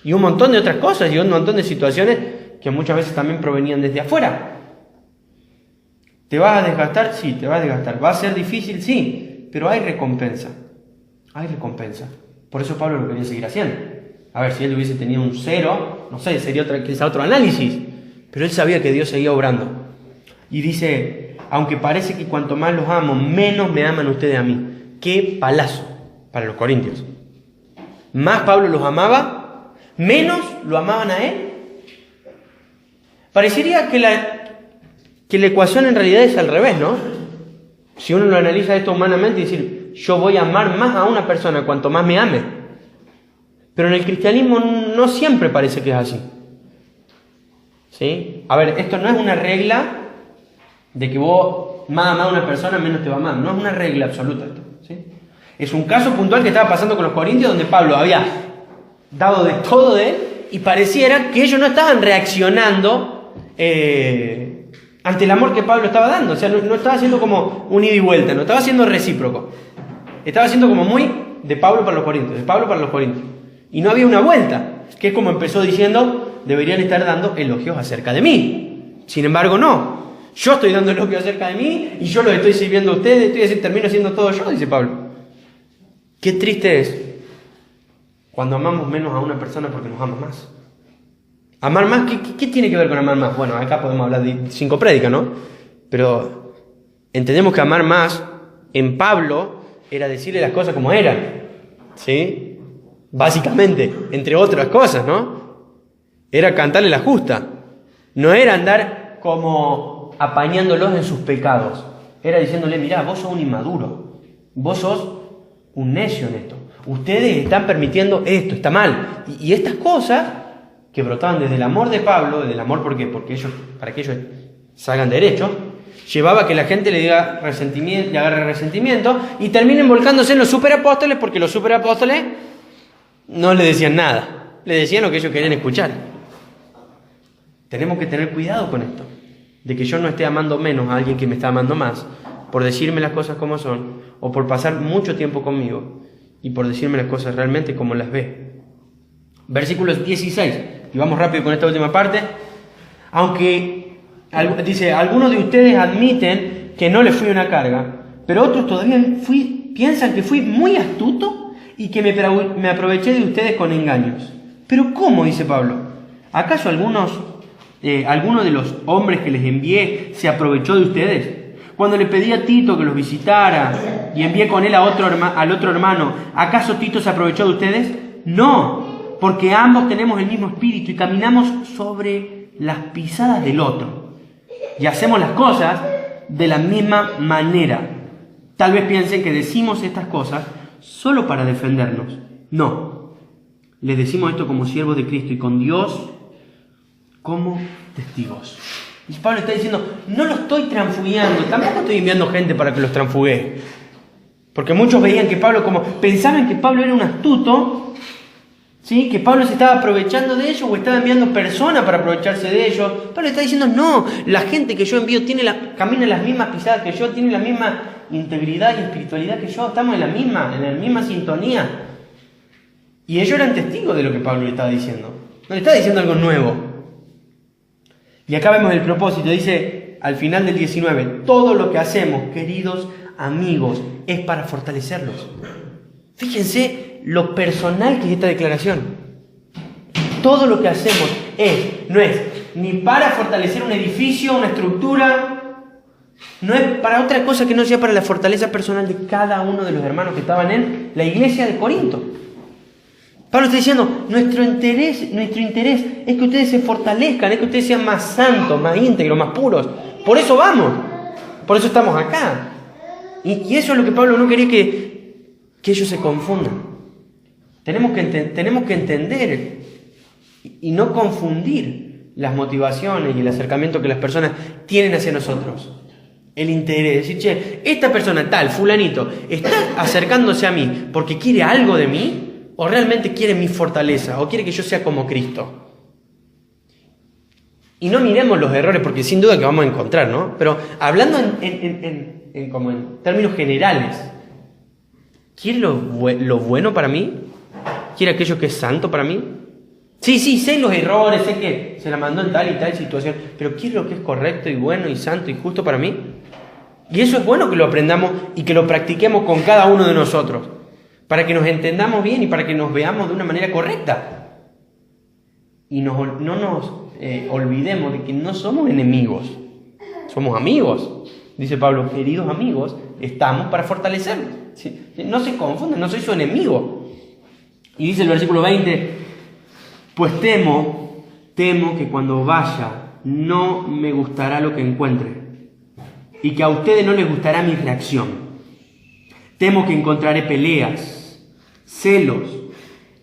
Y un montón de otras cosas y un montón de situaciones que muchas veces también provenían desde afuera. ¿Te vas a desgastar? Sí, te vas a desgastar. ¿Va a ser difícil? Sí, pero hay recompensa. Hay recompensa. Por eso Pablo lo quería seguir haciendo. A ver, si él hubiese tenido un 0, no sé, sería quizá otro análisis. Pero él sabía que Dios seguía obrando. Y dice, aunque parece que cuanto más los amo, menos me aman ustedes a mí. ¡Qué palazo para los corintios! Más Pablo los amaba, menos lo amaban a él. Parecería que la ecuación en realidad es al revés, ¿no? Si uno lo analiza esto humanamente, decir, yo voy a amar más a una persona cuanto más me ame. Pero en el cristianismo no siempre parece que es así. ¿Sí? A ver, esto no es una regla de que vos más amás a una persona, menos te va a amar. No es una regla absoluta esto. ¿Sí? Es un caso puntual que estaba pasando con los corintios, donde Pablo había dado de todo de él y pareciera que ellos no estaban reaccionando ante el amor que Pablo estaba dando. O sea, no estaba haciendo como un ida y vuelta, no estaba haciendo recíproco. Estaba haciendo como muy de Pablo para los corintios, de Pablo para los corintios. Y no había una vuelta, que es como empezó diciendo, deberían estar dando elogios acerca de mí. Sin embargo, no. Yo estoy dando elogios acerca de mí y yo los estoy sirviendo a ustedes, termino haciendo todo yo, dice Pablo. Qué triste es cuando amamos menos a una persona porque nos ama más. Amar más, ¿qué tiene que ver con amar más? Bueno, acá podemos hablar de 5 prédicas, ¿no? Pero entendemos que amar más en Pablo era decirle las cosas como eran, ¿sí? Básicamente, entre otras cosas, ¿no? Era cantarle la justa. No era andar como apañándolos en sus pecados. Era diciéndole, mirá, vos sos un inmaduro. Vos sos un necio en esto. Ustedes están permitiendo esto, está mal. Y estas cosas que brotaban desde el amor de Pablo, desde el amor, ¿por qué? Porque ellos, para que ellos salgan derechos, llevaba a que la gente le diga resentimiento, le agarre resentimiento y terminen volcándose en los superapóstoles, porque los superapóstoles no le decían nada, le decían lo que ellos querían escuchar. Tenemos que tener cuidado con esto, de que yo no esté amando menos a alguien que me está amando más, por decirme las cosas como son, o por pasar mucho tiempo conmigo, y por decirme las cosas realmente como las ve. Versículos 16, y vamos rápido con esta última parte. Aunque, dice, algunos de ustedes admiten que no les fui una carga, pero otros todavía piensan que fui muy astuto y que me aproveché de ustedes con engaños. ¿Pero cómo? Dice Pablo. ¿Acaso alguno de los hombres que les envié se aprovechó de ustedes? Cuando le pedí a Tito que los visitara y envié con él al otro hermano, ¿acaso Tito se aprovechó de ustedes? No, porque ambos tenemos el mismo espíritu y caminamos sobre las pisadas del otro. Y hacemos las cosas de la misma manera. Tal vez piensen que decimos estas cosas solo para defendernos. No, les decimos esto como siervos de Cristo y con Dios como testigos. Y Pablo está diciendo, no lo estoy transfugiando, tampoco estoy enviando gente para que los transfugue. Porque muchos veían que Pablo, como pensaban que Pablo era un astuto, ¿sí? Que Pablo se estaba aprovechando de ellos o estaba enviando personas para aprovecharse de ellos. Pablo está diciendo, no, la gente que yo envío camina en las mismas pisadas que yo, tiene la misma integridad y espiritualidad que yo, estamos en la misma sintonía. Y ellos eran testigos de lo que Pablo le estaba diciendo. No le estaba diciendo algo nuevo. Y acá vemos el propósito, dice al final del 19, todo lo que hacemos, queridos amigos, es para fortalecerlos. Fíjense lo personal que es esta declaración. Todo lo que hacemos no es ni para fortalecer un edificio, una estructura, no es para otra cosa que no sea para la fortaleza personal de cada uno de los hermanos que estaban en la iglesia de Corinto. Pablo está diciendo, nuestro interés es que ustedes se fortalezcan, es que ustedes sean más santos, más íntegros, más puros. Por eso vamos, por eso estamos acá. Y eso es lo que Pablo no quería que ellos se confundan. Tenemos que entender y no confundir las motivaciones y el acercamiento que las personas tienen hacia nosotros. El interés, decir, che, esta persona tal, fulanito, ¿está acercándose a mí porque quiere algo de mí? ¿O realmente quiere mi fortaleza? ¿O quiere que yo sea como Cristo? Y no miremos los errores, porque sin duda que vamos a encontrar, ¿no? Pero hablando como en términos generales, ¿quiere lo bueno para mí? ¿Quiere aquello que es santo para mí? Sí, sé los errores, sé que se la mandó en tal y tal situación, pero ¿quiere lo que es correcto y bueno y santo y justo para mí? Y eso es bueno que lo aprendamos y que lo practiquemos con cada uno de nosotros, para que nos entendamos bien y para que nos veamos de una manera correcta. Y no nos olvidemos de que no somos enemigos, somos amigos. Dice Pablo, queridos amigos, estamos para fortalecernos. ¿Sí? No se confundan, no soy su enemigo. Y dice el versículo 20, pues temo que cuando vaya no me gustará lo que encuentre y que a ustedes no les gustará mi reacción. Temo que encontraré peleas, celos,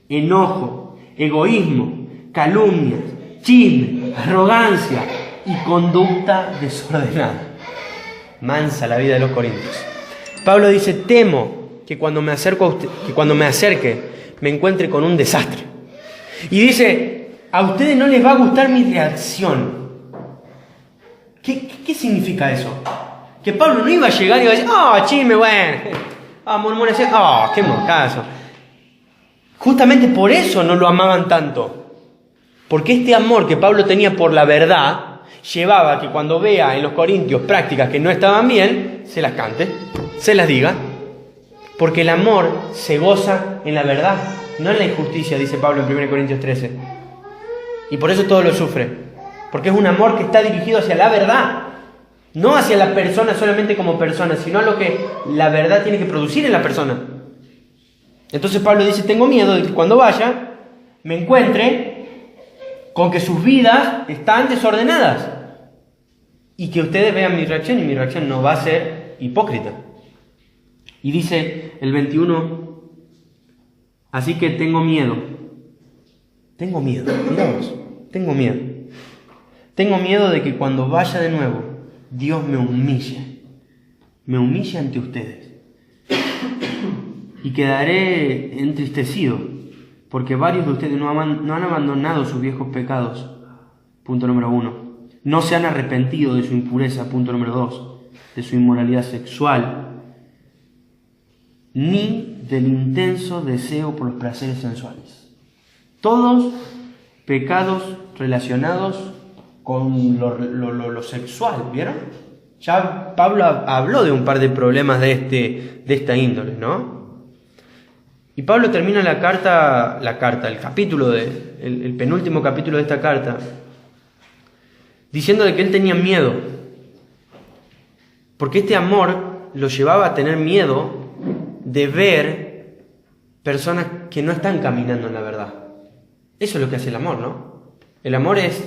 enojo, egoísmo, calumnias, chisme, arrogancia y conducta desordenada. Mansa la vida de los corintios. Pablo dice, temo que cuando me acerque me encuentre con un desastre. Y dice, a ustedes no les va a gustar mi reacción. ¿Qué significa eso? Que Pablo no iba a llegar y iba a decir, chisme, bueno, murmuración, qué mocazo. Justamente por eso no lo amaban tanto. Porque este amor que Pablo tenía por la verdad llevaba a que cuando vea en los corintios prácticas que no estaban bien, se las cante, se las diga. Porque el amor se goza en la verdad, no en la injusticia, dice Pablo en 1 Corintios 13. Y por eso todo lo sufre. Porque es un amor que está dirigido hacia la verdad. No hacia la persona solamente como persona, sino a lo que la verdad tiene que producir en la persona. Entonces Pablo dice, tengo miedo de que cuando vaya me encuentre con que sus vidas están desordenadas y que ustedes vean mi reacción, y mi reacción no va a ser hipócrita. Y dice el 21, así que tengo miedo, miramos, tengo miedo de que cuando vaya de nuevo Dios me humille ante ustedes y quedaré entristecido porque varios de ustedes no han abandonado sus viejos pecados, punto número 1. No se han arrepentido de su impureza, punto número 2. De su inmoralidad sexual, ni del intenso deseo por los placeres sensuales. Todos pecados relacionados con lo sexual, ¿vieron? Ya Pablo habló de un par de problemas de esta índole, ¿no? Y Pablo termina el capítulo el penúltimo capítulo de esta carta, diciendo de que él tenía miedo, porque este amor lo llevaba a tener miedo de ver personas que no están caminando en la verdad. Eso es lo que hace el amor, ¿no? El amor es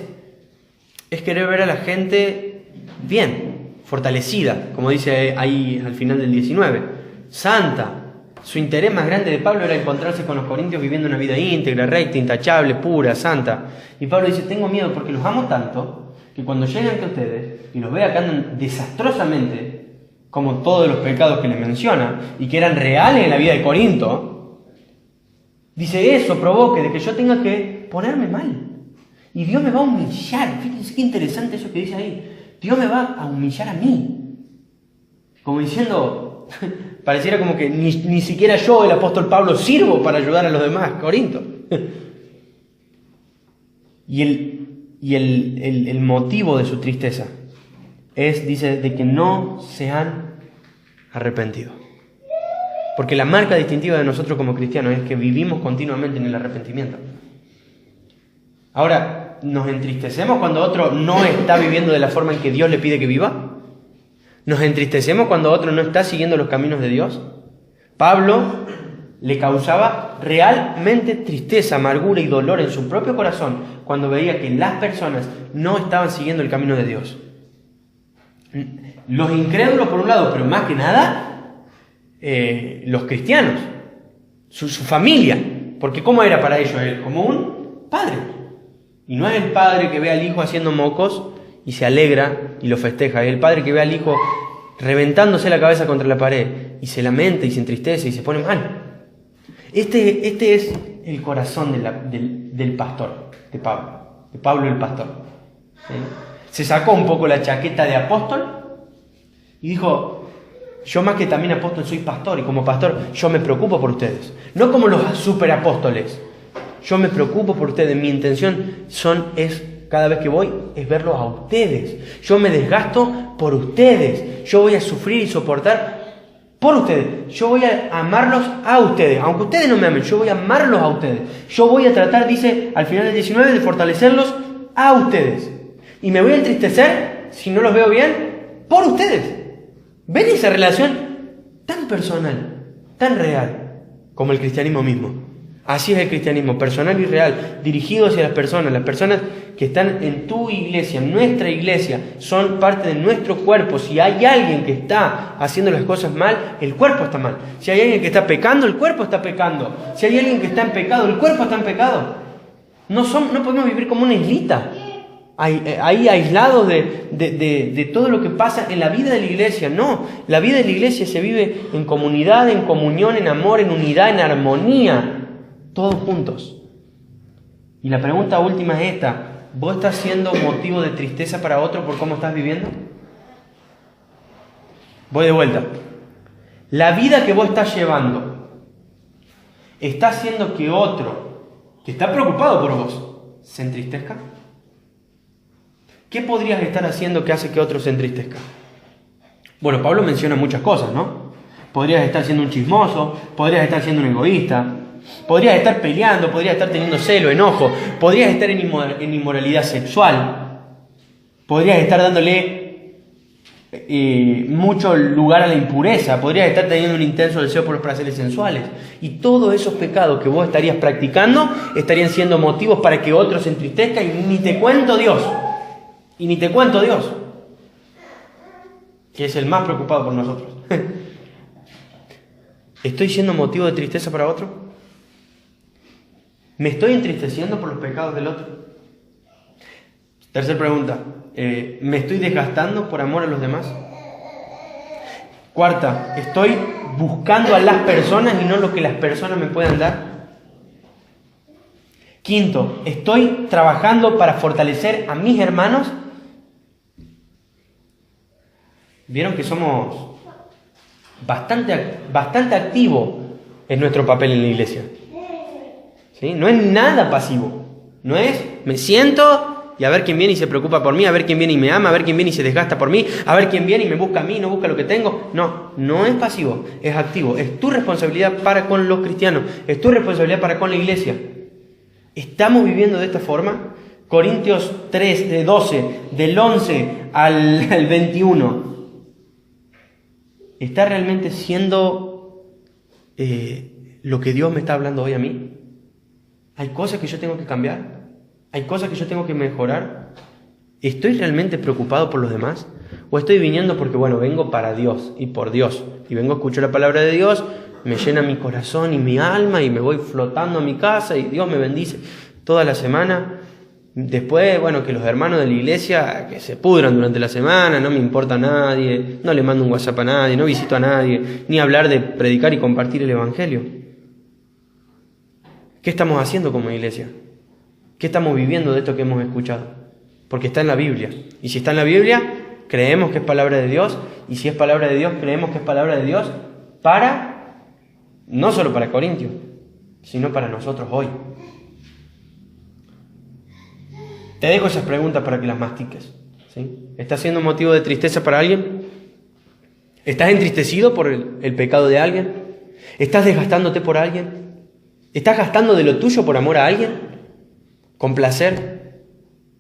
querer ver a la gente bien, fortalecida, como dice ahí al final del 19, santa. Su interés más grande de Pablo era encontrarse con los corintios viviendo una vida íntegra, recta, intachable, pura, santa. Y Pablo dice, tengo miedo porque los amo tanto que cuando lleguen ante ustedes y los vea que andan desastrosamente, como todos los pecados que les menciona, y que eran reales en la vida de Corinto, dice eso provoque de que yo tenga que ponerme mal. Y Dios me va a humillar. Fíjense qué interesante eso que dice ahí. Dios me va a humillar a mí. Como diciendo, pareciera como que ni siquiera yo, el apóstol Pablo, sirvo para ayudar a los demás, Corinto. Y el motivo de su tristeza dice, de que no se han arrepentido. Porque la marca distintiva de nosotros como cristianos es que vivimos continuamente en el arrepentimiento. Ahora, ¿nos entristecemos cuando otro no está viviendo de la forma en que Dios le pide que viva? ¿Nos entristecemos cuando otro no está siguiendo los caminos de Dios? Pablo le causaba realmente tristeza, amargura y dolor en su propio corazón cuando veía que las personas no estaban siguiendo el camino de Dios. Los incrédulos por un lado, pero más que nada los cristianos, su familia, porque ¿cómo era para ellos él? Como un padre. Y no es el padre que ve al hijo haciendo mocos y se alegra y lo festeja, es el padre que ve al hijo reventándose la cabeza contra la pared y se lamenta y se entristece y se pone mal. Este es el corazón del pastor, de Pablo el pastor. ¿Sí? Se sacó un poco la chaqueta de apóstol y dijo: yo más que también apóstol soy pastor, y como pastor yo me preocupo por ustedes. No como los superapóstoles. Yo me preocupo por ustedes. Mi intención es cada vez que voy, es verlos a ustedes. Yo me desgasto por ustedes. Yo voy a sufrir y soportar por ustedes. Yo voy a amarlos a ustedes. Aunque ustedes no me amen, yo voy a amarlos a ustedes. Yo voy a tratar, dice al final del 19, de fortalecerlos a ustedes. Y me voy a entristecer si no los veo bien por ustedes. ¿Ven esa relación tan personal, tan real, como el cristianismo mismo? Así es el cristianismo, personal y real, dirigido hacia las personas que están en tu iglesia, en nuestra iglesia, son parte de nuestro cuerpo. Si hay alguien que está haciendo las cosas mal, el cuerpo está mal. Si hay alguien que está pecando, el cuerpo está pecando. Si hay alguien que está en pecado, el cuerpo está en pecado. No podemos vivir como una islita, ahí aislados de todo lo que pasa en la vida de la iglesia. No, la vida de la iglesia se vive en comunidad, en comunión, en amor, en unidad, en armonía. Todos juntos. Y la pregunta última es esta: ¿vos estás siendo motivo de tristeza para otro por cómo estás viviendo? Voy de vuelta. La vida que vos estás llevando está haciendo que otro que está preocupado por vos se entristezca. ¿Qué podrías estar haciendo que hace que otro se entristezca? Bueno, Pablo menciona muchas cosas, ¿no? Podrías estar siendo un chismoso, podrías estar siendo un egoísta, podrías estar peleando, podrías estar teniendo celo, enojo, podrías estar en inmoralidad sexual, podrías estar dándole mucho lugar a la impureza, podrías estar teniendo un intenso deseo por los placeres sensuales. Y todos esos pecados que vos estarías practicando estarían siendo motivos para que otros se entristezcan. Y ni te cuento Dios, que es el más preocupado por nosotros. ¿Estoy siendo motivo de tristeza para otro? ¿Me estoy entristeciendo por los pecados del otro? Tercera pregunta. ¿Me estoy desgastando por amor a los demás? Cuarta. ¿Estoy buscando a las personas y no lo que las personas me puedan dar? Quinto. ¿Estoy trabajando para fortalecer a mis hermanos? Vieron que somos bastante activos en nuestro papel en la iglesia. ¿Sí? No es nada pasivo. No es me siento y a ver quién viene y se preocupa por mí, a ver quién viene y me ama, a ver quién viene y se desgasta por mí, a ver quién viene y me busca a mí, no busca lo que tengo. No es pasivo, es activo. Es tu responsabilidad para con los cristianos, es tu responsabilidad para con la iglesia. ¿Estamos viviendo de esta forma? Corintios 3, de 12, del 11 al 21. ¿Está realmente siendo lo que Dios me está hablando hoy a mí? ¿Hay cosas que yo tengo que cambiar? ¿Hay cosas que yo tengo que mejorar? ¿Estoy realmente preocupado por los demás? ¿O estoy viniendo porque, vengo para Dios y por Dios? Y vengo a escuchar la palabra de Dios, me llena mi corazón y mi alma y me voy flotando a mi casa y Dios me bendice toda la semana. Después, que los hermanos de la iglesia que se pudran durante la semana, no me importa a nadie, no le mando un WhatsApp a nadie, no visito a nadie, ni hablar de predicar y compartir el evangelio. ¿Qué estamos haciendo como iglesia? ¿Qué estamos viviendo de esto que hemos escuchado? Porque está en la Biblia. Y si está en la Biblia, creemos que es palabra de Dios. Y si es palabra de Dios, creemos que es palabra de Dios no solo para Corintios, sino para nosotros hoy. Te dejo esas preguntas para que las mastiques. ¿Sí? ¿Estás siendo motivo de tristeza para alguien? ¿Estás entristecido por el pecado de alguien? ¿Estás desgastándote por alguien? ¿Estás gastando de lo tuyo por amor a alguien? ¿Con placer?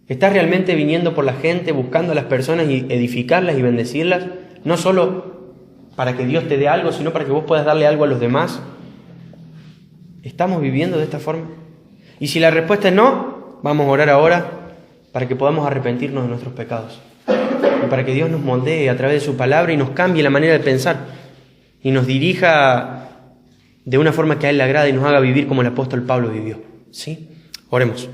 ¿Estás realmente viniendo por la gente, buscando a las personas y edificarlas y bendecirlas? No solo para que Dios te dé algo, sino para que vos puedas darle algo a los demás. ¿Estamos viviendo de esta forma? Y si la respuesta es no, vamos a orar ahora para que podamos arrepentirnos de nuestros pecados. Y para que Dios nos moldee a través de su palabra y nos cambie la manera de pensar. Y nos dirija de una forma que a Él le agrade y nos haga vivir como el apóstol Pablo vivió. ¿Sí? Oremos.